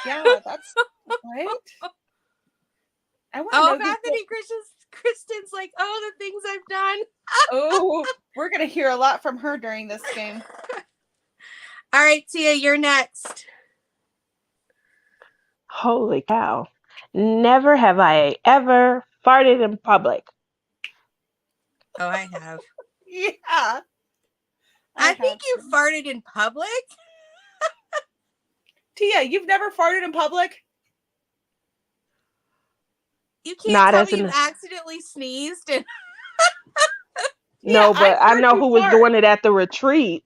Yeah, that's right. Oh, Bethany Kristen's like, oh, the things I've done. Oh, we're gonna hear a lot from her during this game. All right, Tia, you're next. Holy cow. Never have I ever farted in public. Oh, I have. Yeah. I think you farted in public. Tia, you've never farted in public? You can't Not tell as me an... you accidentally sneezed. And... No, but I know who was doing it at the retreat.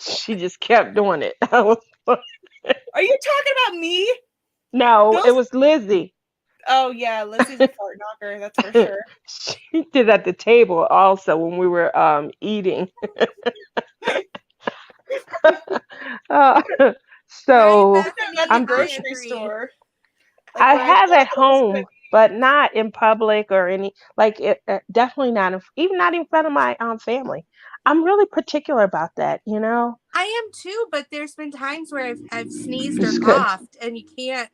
She just kept doing it. Are you talking about me? No, it was Lizzie. Oh, yeah, Lizzie's a fart knocker, that's for sure. She did at the table also when we were eating. So right, at the grocery store. Like I have at home, but not in public or any, like definitely not, even not in front of my family. I'm really particular about that, you know. I am too, but there's been times where I've sneezed or coughed, and you can't.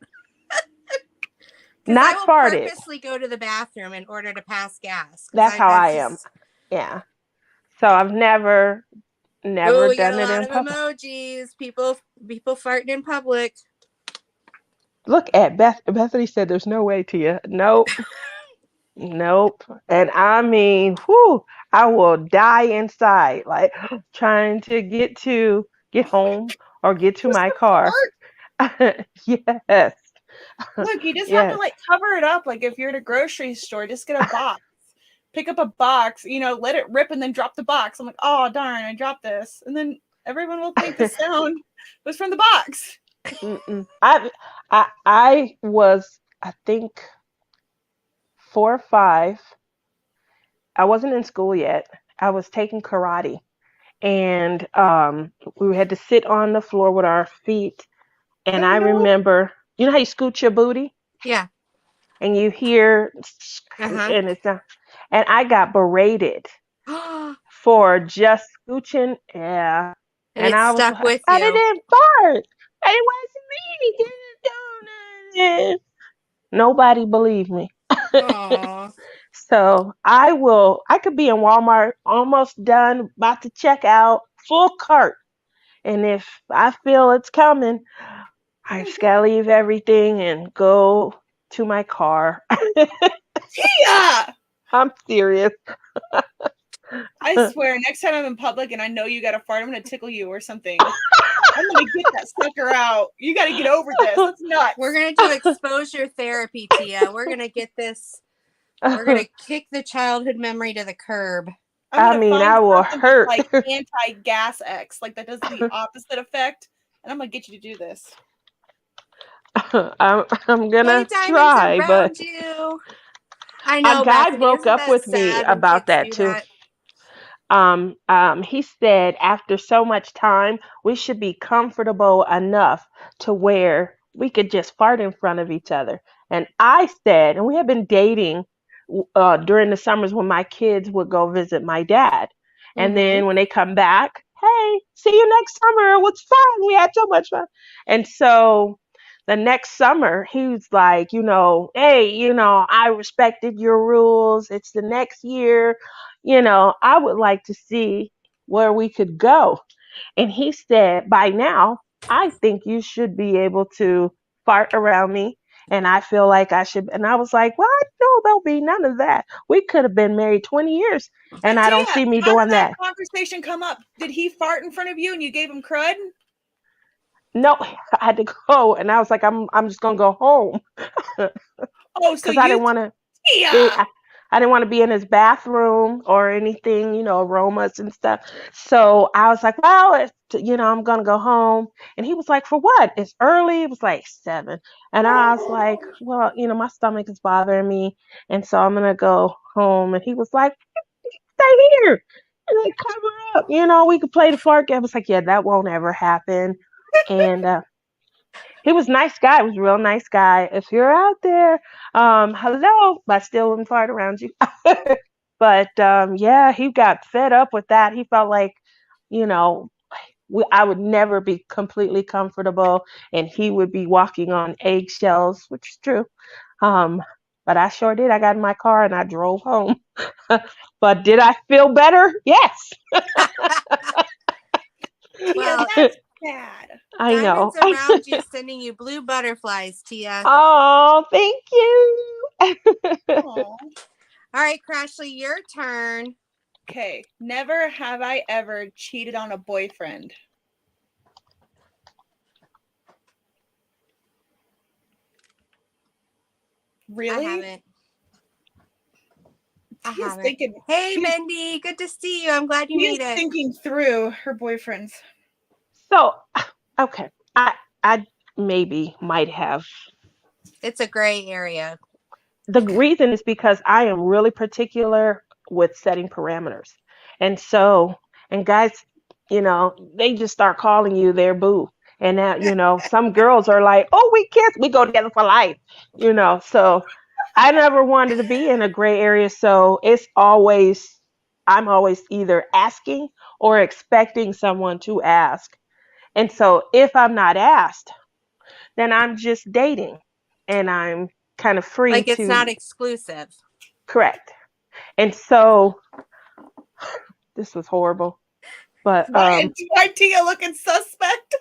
Because I Not will farted. purposely go to the bathroom in order to pass gas. That's how I am. Just... Yeah. So I've never Oh, we get done a it lot in of public. emojis. People farting in public. Look at Bethany said there's no way to you. Nope. Nope. And I mean, whew, I will die inside, like trying to get home or get to Just my a car. fart. Yes. Look, you just have to Yes. like cover it up. Like if you're at a grocery store, just get a box. Pick up a box, let it rip and then drop the box. I'm like, oh darn, I dropped this. And then everyone will think the sound was from the box. Mm-mm. I was, I think, 4 or 5. I wasn't in school yet. I was taking karate, and we had to sit on the floor with our feet. And Oh I no. remember, you know how you scoot your booty Yeah. and you hear, Uh-huh. and it's not, and I got berated And for just scooching. Yeah. And it I was stuck like, with I you. didn't fart. It wasn't me. Didn't do nothing. Nobody believed me. Aw. So I could be in Walmart, almost done, about to check out, full cart. And if I feel it's coming, I just gotta leave everything and go to my car. Tia! I'm serious. I swear, next time I'm in public and I know you got a fart, I'm gonna tickle you or something. I'm gonna get that sucker out. You gotta get over this. It's nuts. We're going to do exposure therapy, Tia. We're going to get this. We're going to kick the childhood memory to the curb. I'm I gonna mean, find I will something that's hurt. like anti-gas X, like that does the opposite effect, and I'm gonna get you to do this. I'm Hey, gonna diamonds try, but around you. I a know, guy Bethany. broke Isn't up that with me sad when about kids that do too. that? He said after so much time, we should be comfortable enough to where we could just fart in front of each other. And I said, and we had been dating during the summers when my kids would go visit my dad. And Mm-hmm. then when they come back, hey, see you next summer. It was fun. We had so much fun. And so the next summer, he was like, hey, I respected your rules. It's the next year. I would like to see where we could go. And he said, by now, I think you should be able to fart around me. And I feel like I should. And I was like, what? No, there'll be none of that. We could have been married 20 years. And I don't Tia, see me how did doing that that. conversation come up? Did he fart in front of you and you gave him crud? No, I had to go. And I was like, I'm just going to go home Oh, so because I you, didn't want to. Tia! I didn't want to be in his bathroom or anything, aromas and stuff. So I was like, well, I'm going to go home. And he was like, for what? It's early. It was like 7. And I was like, well, my stomach is bothering me. And so I'm going to go home. And he was like, stay here. And like, cover up. We could play the fart game. I was like, yeah, that won't ever happen. And he was a nice guy. He was a real nice guy. If you're out there, hello. I still wouldn't fart around you. But yeah, he got fed up with that. He felt like, you know, I would never be completely comfortable, and he would be walking on eggshells, which is true. Um, but I sure did. I got in my car and I drove home. But did I feel better? Yes. Tia, Well, that's bad. I know. diamonds around you sending you blue butterflies, Tia. Oh, thank you. Aw. All right, Crashley, your turn. Okay, never have I ever cheated on a boyfriend. Really? I haven't. I Tia's haven't. thinking. Hey, she's, Mindy. Good to see you. I'm glad you she's made it. thinking through her boyfriends. So, okay, I maybe might have. It's a gray area. The reason is because I am really particular with setting parameters. And so, and guys, they just start calling you their boo. And now, some girls are like, oh, we kiss, we go together for life, So I never wanted to be in a gray area. So I'm always either asking or expecting someone to ask. And so if I'm not asked, then I'm just dating and I'm kind of free Like it's to not exclusive. correct. And so this was horrible. But Why Tia looking suspect?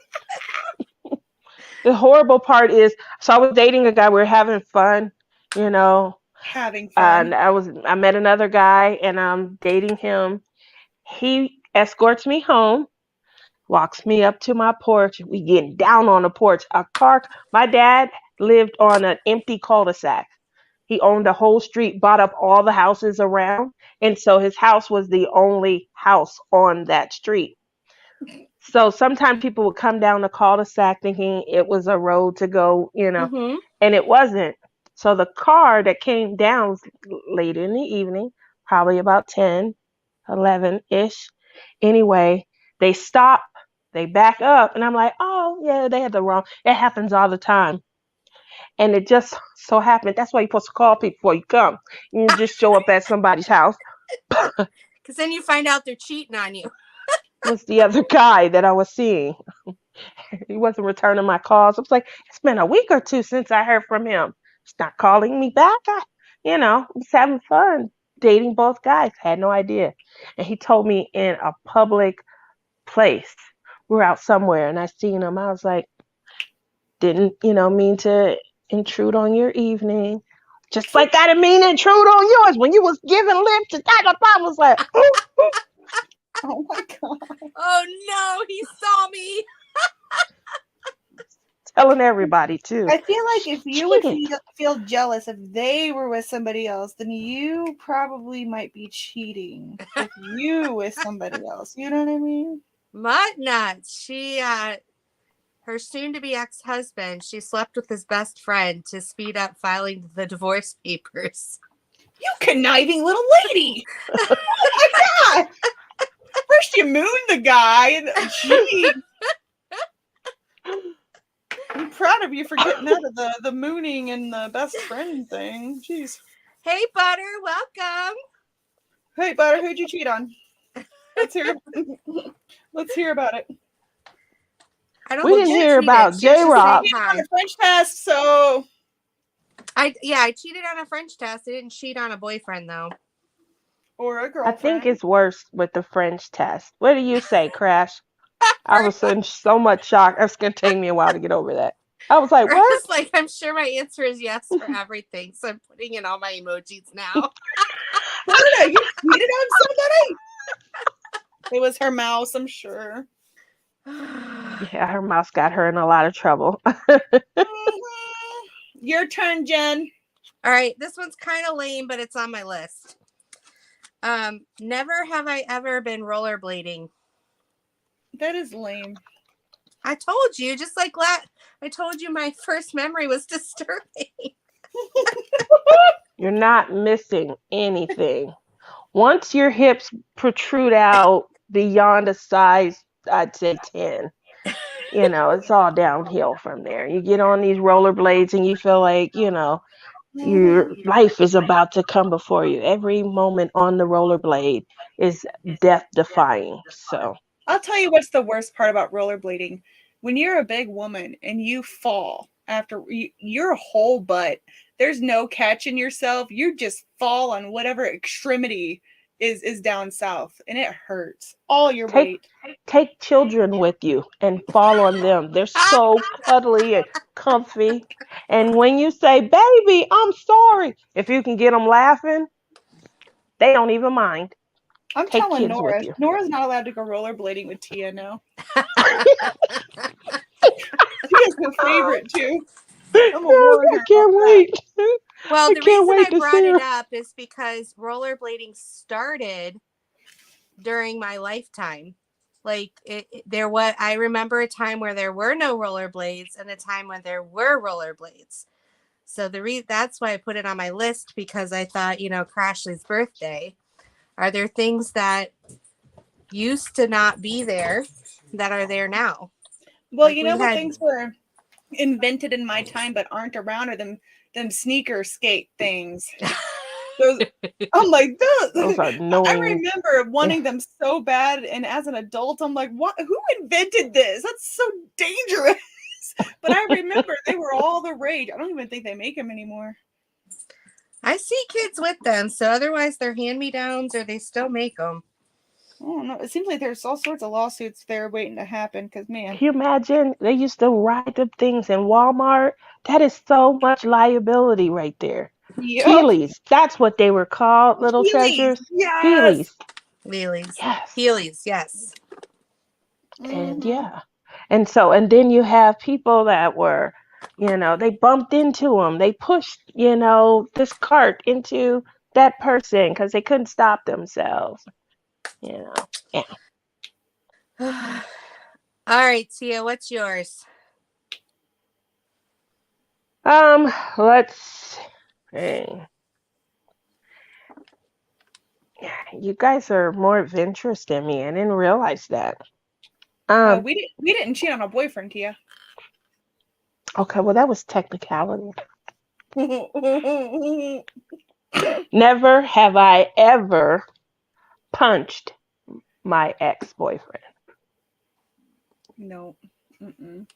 the horrible part is, so I was dating a guy. We were having fun, you know, Having and fun. I met another guy, and I'm dating him. He escorts me home, walks me up to my porch. We getting down on the porch. My dad lived on an empty cul-de-sac. He owned the whole street, bought up all the houses around, and so his house was the only house on that street. So sometimes people would come down the cul-de-sac thinking it was a road to go, Mm-hmm. and it wasn't. So the car that came down was late in the evening, probably about 10, 11-ish. Anyway, they stop, they back up, and I'm like, oh, yeah, they had the wrong. It happens all the time. And it just so happened. That's why you're supposed to call people before you come. You just show up at somebody's house. Because then you find out they're cheating on you. Was the other guy that I was seeing. He wasn't returning my calls. I was like, it's been a week or two since I heard from him. He's not calling me back. Was having fun dating both guys. Had no idea. And he told me in a public place. We're out somewhere and I seen him. I was like, didn't, mean to intrude on your evening. Just like I didn't mean to intrude on yours when you was giving lip to that. I was like, Oh my God. Oh no, he saw me. telling everybody too. I feel like if you would Cheating. feel jealous if they were with somebody else, then you probably might be cheating if you with somebody else. You know what I mean? Mutt nuts. She, her soon-to-be ex-husband, she slept with his best friend to speed up filing the divorce papers. You conniving little lady. Oh my God. First you moon the guy and gee. I'm proud of you for getting out of the mooning and the best friend thing. Jeez. Hey, Butter, welcome. Hey, Butter, who'd you cheat on? Let's hear about it. I don't We think didn't she hear cheated. about She was just J-Rock. saying On hi. the French test, so I cheated on a French test. I didn't cheat on a boyfriend though. or a I girlfriend. think it's worse with the French test. What do you say, Crash? I was in so much shock. It's going to take me a while to get over that. I was like, what? It's like, I'm sure my answer is yes for everything. So I'm putting in all my emojis now. Florida, you cheated on somebody? It was her mouse, I'm sure. Yeah, her mouse got her in a lot of trouble. Your turn, Jen. All right, this one's kind of lame, but it's on my list. Never have I ever been rollerblading. That is lame. I told you, just like I told you my first memory was disturbing. You're not missing anything. Once your hips protrude out beyond a size, I'd say 10, it's all downhill from there. You get on these rollerblades and you feel like, your life is about to come before you. Every moment on the rollerblade is death defying. So I'll tell you what's the worst part about rollerblading. When you're a big woman and you fall after your whole butt, there's no catching yourself. You just fall on whatever extremity is down south, and it hurts. All your weight. take children with you and fall on them. They're so cuddly and comfy. And when you say, baby, I'm sorry, if you can get them laughing, they don't even mind. I'm Take telling kids Nora. with you. Nora's not allowed to go rollerblading with Tia now. Tia's her favorite too. I'm a warrior. I can't wait. Well, I the can't reason wait I to brought see it her. up is because rollerblading started during my lifetime. Like I remember a time where there were no rollerblades and a time when there were rollerblades. So that's why I put it on my list, because I thought, Crashley's birthday. Are there things that used to not be there that are there now? Well, Like what things were invented in my time but aren't around are them sneaker skate things. Those, I'm like, Those are annoying. I remember wanting them so bad, and as an adult, I'm like, what? Who invented this? That's so dangerous. But I remember they were all the rage. I don't even think they make them anymore. I see kids with them, so otherwise they're hand-me-downs or they still make them. I don't know. It seems like there's all sorts of lawsuits there waiting to happen because, man. Can you imagine? They used to ride them things in Walmart. That is so much liability right there. Yep. Heelys. That's what they were called, little Heelys, treasures. yes. Heelys. Wheelies. Yes. Heelys, yes. And Mhm. yeah. And then you have people that were, they bumped into them. They pushed, this cart into that person because they couldn't stop themselves. Yeah. All right, Tia, what's yours? Let's see. You guys are more adventurous than me. I didn't realize that. We didn't cheat on a boyfriend, Tia. Okay, well that was technicality. Never have I ever punched my ex-boyfriend. No. Mm-mm.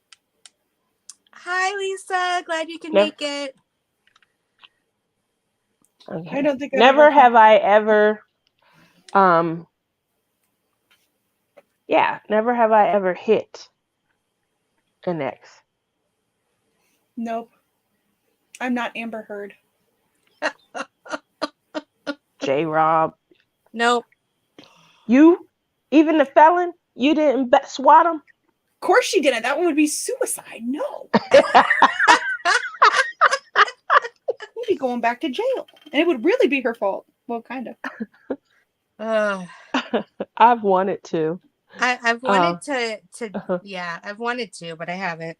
Hi, Lisa. Glad you can Never. make it. Okay. I don't think I've Never ever have I ever never have I ever hit an ex. Nope. I'm not Amber Heard. J-Rob. Nope. You, even the felon, you didn't swat him? Of course she didn't. That one would be suicide. No. We'd be going back to jail. And it would really be her fault. Well, kind of. I've wanted to. I've wanted to I've wanted to, but I haven't.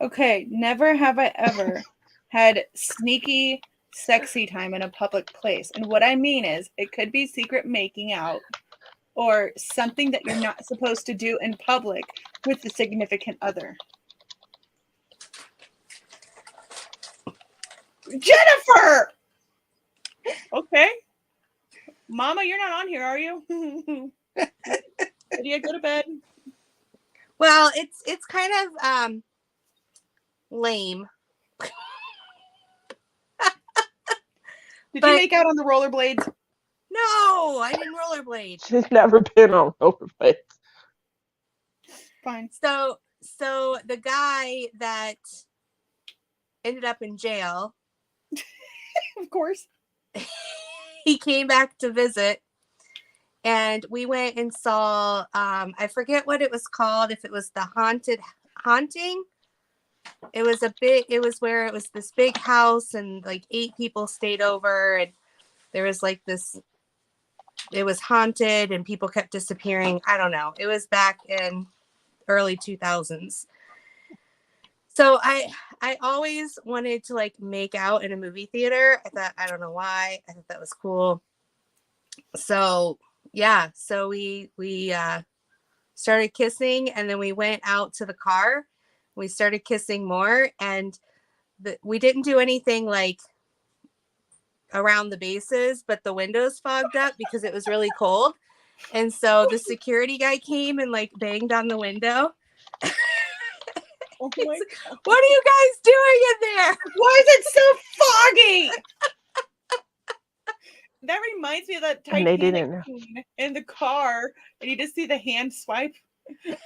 Okay, never have I ever had sneaky, sexy time in a public place. And what I mean is, it could be secret making out or something that you're not supposed to do in public with the significant other. Jennifer! Okay. Mama, you're not on here, are you? Lydia, go to bed. Well, it's kind of lame. Did you make out on the rollerblades? No, I didn't rollerblade. She's never been on rollerblades. Fine. So the guy that ended up in jail, Of course. he came back to visit, and we went and saw I forget what it was called, if it was the haunting. It was where it was this big house and like 8 people stayed over, and there was like this, it was haunted and people kept disappearing. I don't know. It was back in early 2000s. So I always wanted to like make out in a movie theater. I don't know why. I thought that was cool. So yeah, so we started kissing, and then we went out to the car. We started kissing more, and we didn't do anything like around the bases, but the windows fogged up because it was really cold. And so the security guy came and like banged on the window. Oh my God. What are you guys doing in there? Why is it so foggy? That reminds me of that And they Titanic didn't. scene in the car, and you just see the hand swipe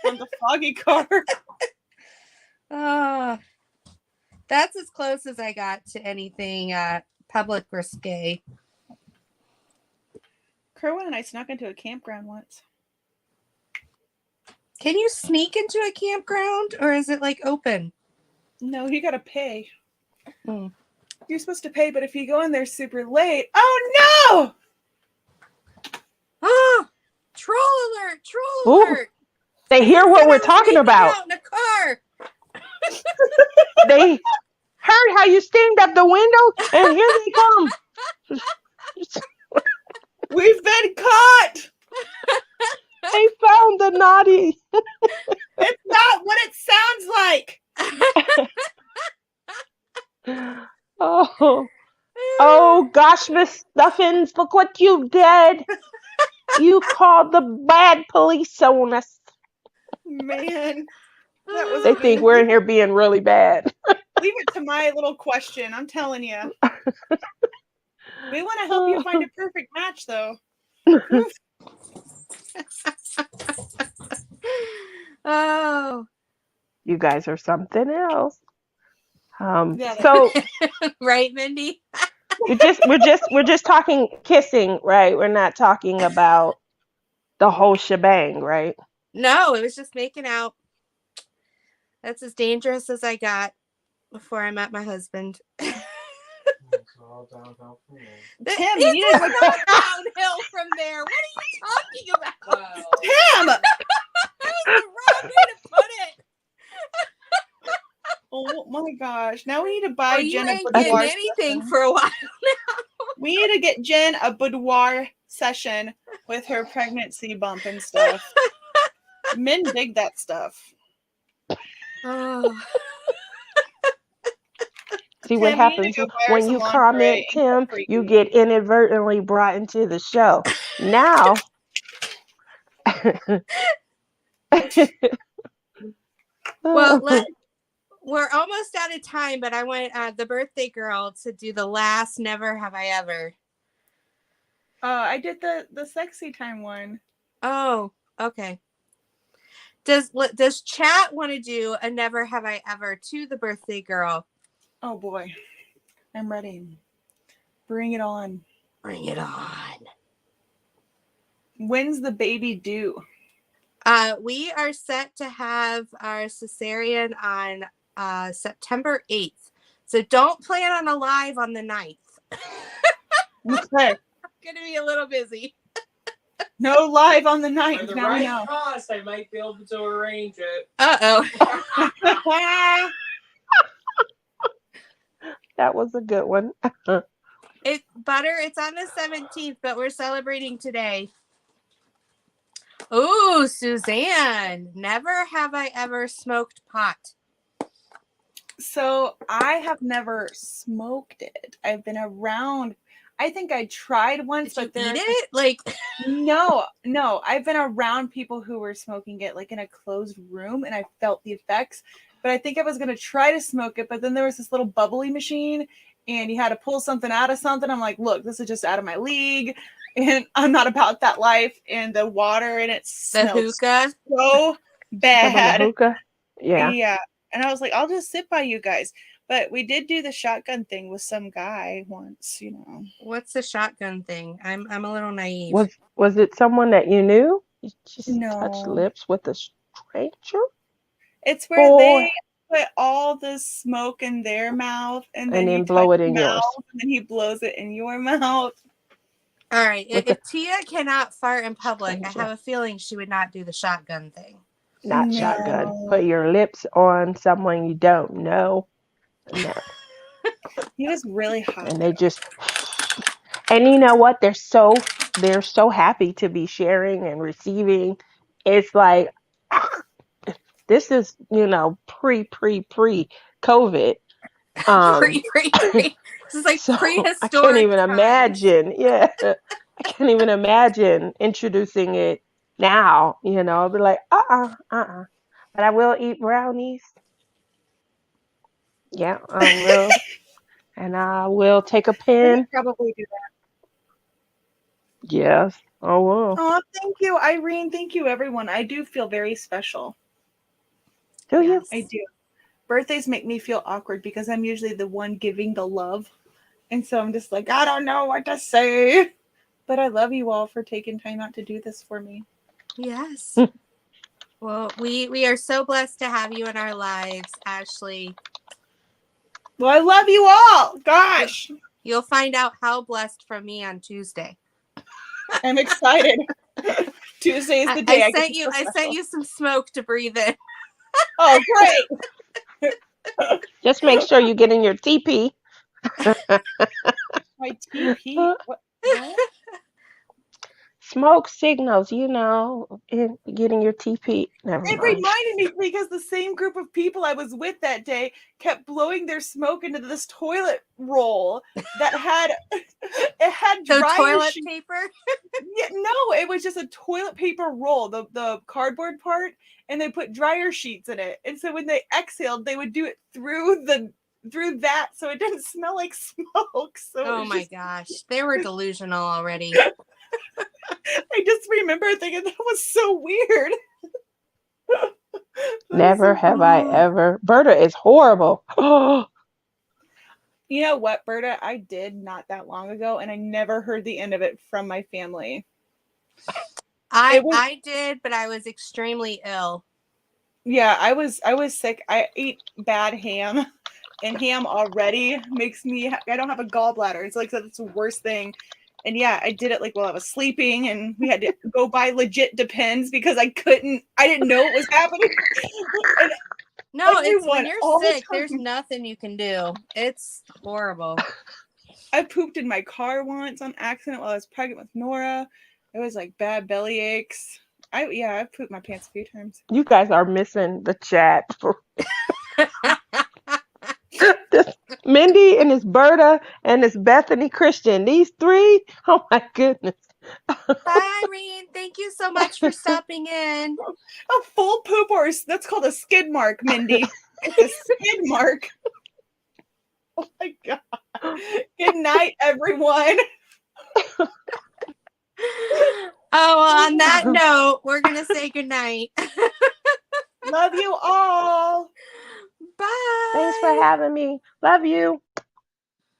on the foggy car. That's as close as I got to anything public risque. Kerwin and I snuck into a campground once. Can you sneak into a campground, or is it like open? No, you gotta pay. Hmm. You're supposed to pay, but if you go in there super late, oh no! Oh, troll alert! Troll Ooh. alert! They hear what we're talking Making about. out in a car. They heard how you steamed up the window, and here they come. We've been caught! They found the naughty. It's not what it sounds like! Oh gosh, Miss Stuffins, look what you did. You called the bad police on us. Man, that was They think we're in here being really bad. Leave it to my little question. I'm telling you. We want to help you find a perfect match, though. Oof. Oh, You guys are something else. Yeah, So right, Mindy? we're just talking kissing, right? We're not talking about the whole shebang, right? No, it was just making out. That's as dangerous as I got before I met my husband. It's all downhill from there. Tim, you need It's to not downhill from there. What are you talking about? Well, Tim. That was the wrong way to put it. Oh my gosh! Now we need to buy Well, you Jen a ain't getting boudoir anything session. for a while. We need to get Jen a boudoir session with her pregnancy bump and stuff. Men dig that stuff. Oh. See what Tim, you need happens to go buy her when some you lingerie comment, and Tim, cook for you get inadvertently brought into the show. Now Well, we're almost out of time, but I want the birthday girl to do the last never have I ever. I did the sexy time one. Oh, okay. Does chat want to do a never have I ever to the birthday girl? Oh boy, I'm ready. Bring it on. Bring it on. When's the baby due? We are set to have our cesarean on September 8th. So don't plan on a live on the 9th. Okay. Gonna be a little busy. No live on the for 9th. the Now we right know. cost, I might be able to arrange it. Uh-oh. that was a good one. It's on the 17th, but we're celebrating today. Ooh, Suzanne. Never have I ever smoked pot. So I have never smoked it. I've been around. I think I tried once, Did you but eat it? Like, no. I've been around people who were smoking it like in a closed room, and I felt the effects. But I think I was gonna try to smoke it, but then there was this little bubbly machine, and you had to pull something out of something. I'm like, look, this is just out of my league, and I'm not about that life. And the water in it the smelled hookah. so Talking about the bad. hookah? Yeah. Yeah. And I was like, I'll just sit by you guys. But we did do the shotgun thing with some guy once, you know. What's the shotgun thing? I'm a little naive. Was it someone that you knew? You just touched No. lips with a stranger? It's where Boy. they put all the smoke in their mouth and then And you then blow touch it in mouth yours. and then he blows it in your mouth. All right. With If Tia cannot fart in public, I stranger. have a feeling she would not do the shotgun thing. Not shotgun. Put your lips on someone you don't know. No. He was really hot. And they just and you know what? They're so happy to be sharing and receiving. It's like this is, pre COVID. Pre. This is like So prehistoric. I can't even times. imagine. Yeah. I can't even imagine introducing it now, I'll be like, but I will eat brownies. Yeah, I will. And I will take a I pen. would probably do that. Yes, I will. Oh, thank you, Irene. Thank you, everyone. I do feel very special. Do you? I do. Birthdays make me feel awkward because I'm usually the one giving the love. And so I'm just like, I don't know what to say. But I love you all for taking time out to do this for me. Yes. Well, we are so blessed to have you in our lives, Ashley. Well, I love you all. Gosh. You'll find out how blessed from me on Tuesday. I'm excited. Tuesday is the day. I sent you some smoke to breathe in. Oh, great. Just make sure you get in your TP. My TP. What? Smoke signals, in getting your TP. Never It mind. reminded me because the same group of people I was with that day kept blowing their smoke into this toilet roll that had So dryer toilet sheet. paper? Yeah, no, it was just a toilet paper roll, the cardboard part, and they put dryer sheets in it. And so when they exhaled, they would do it through through that so it didn't smell like smoke. So it Oh was my just, gosh. They were delusional already. I just remember thinking that was so weird. That was Never so have funny. I ever. Berta is horrible. Oh, You know what, Berta? I did not that long ago, and I never heard the end of it from my family. It was, I did, but I was extremely ill. yeah, I was sick. I ate bad ham, and ham already makes me. I don't have a gallbladder. It's like that's the worst thing. And yeah, I did it like while I was sleeping, and we had to go buy legit Depends because I didn't know what was happening. And No, it's everyone when you're all the sick, there's time. nothing you can do. It's horrible. I pooped in my car once on accident while I was pregnant with Nora. It was like bad belly aches. I pooped my pants a few times. you guys are missing the chat. This Mindy and this Berta and this Bethany Christian. These three. Oh my goodness. Bye, Irene. Thank you so much for stopping in. A full poop horse. That's called a skid mark, Mindy. It's a skid mark. Oh my god. Good night, everyone. Oh, well, on that note, we're going to say goodnight. Love you all. Bye. Thanks for having me. Love you.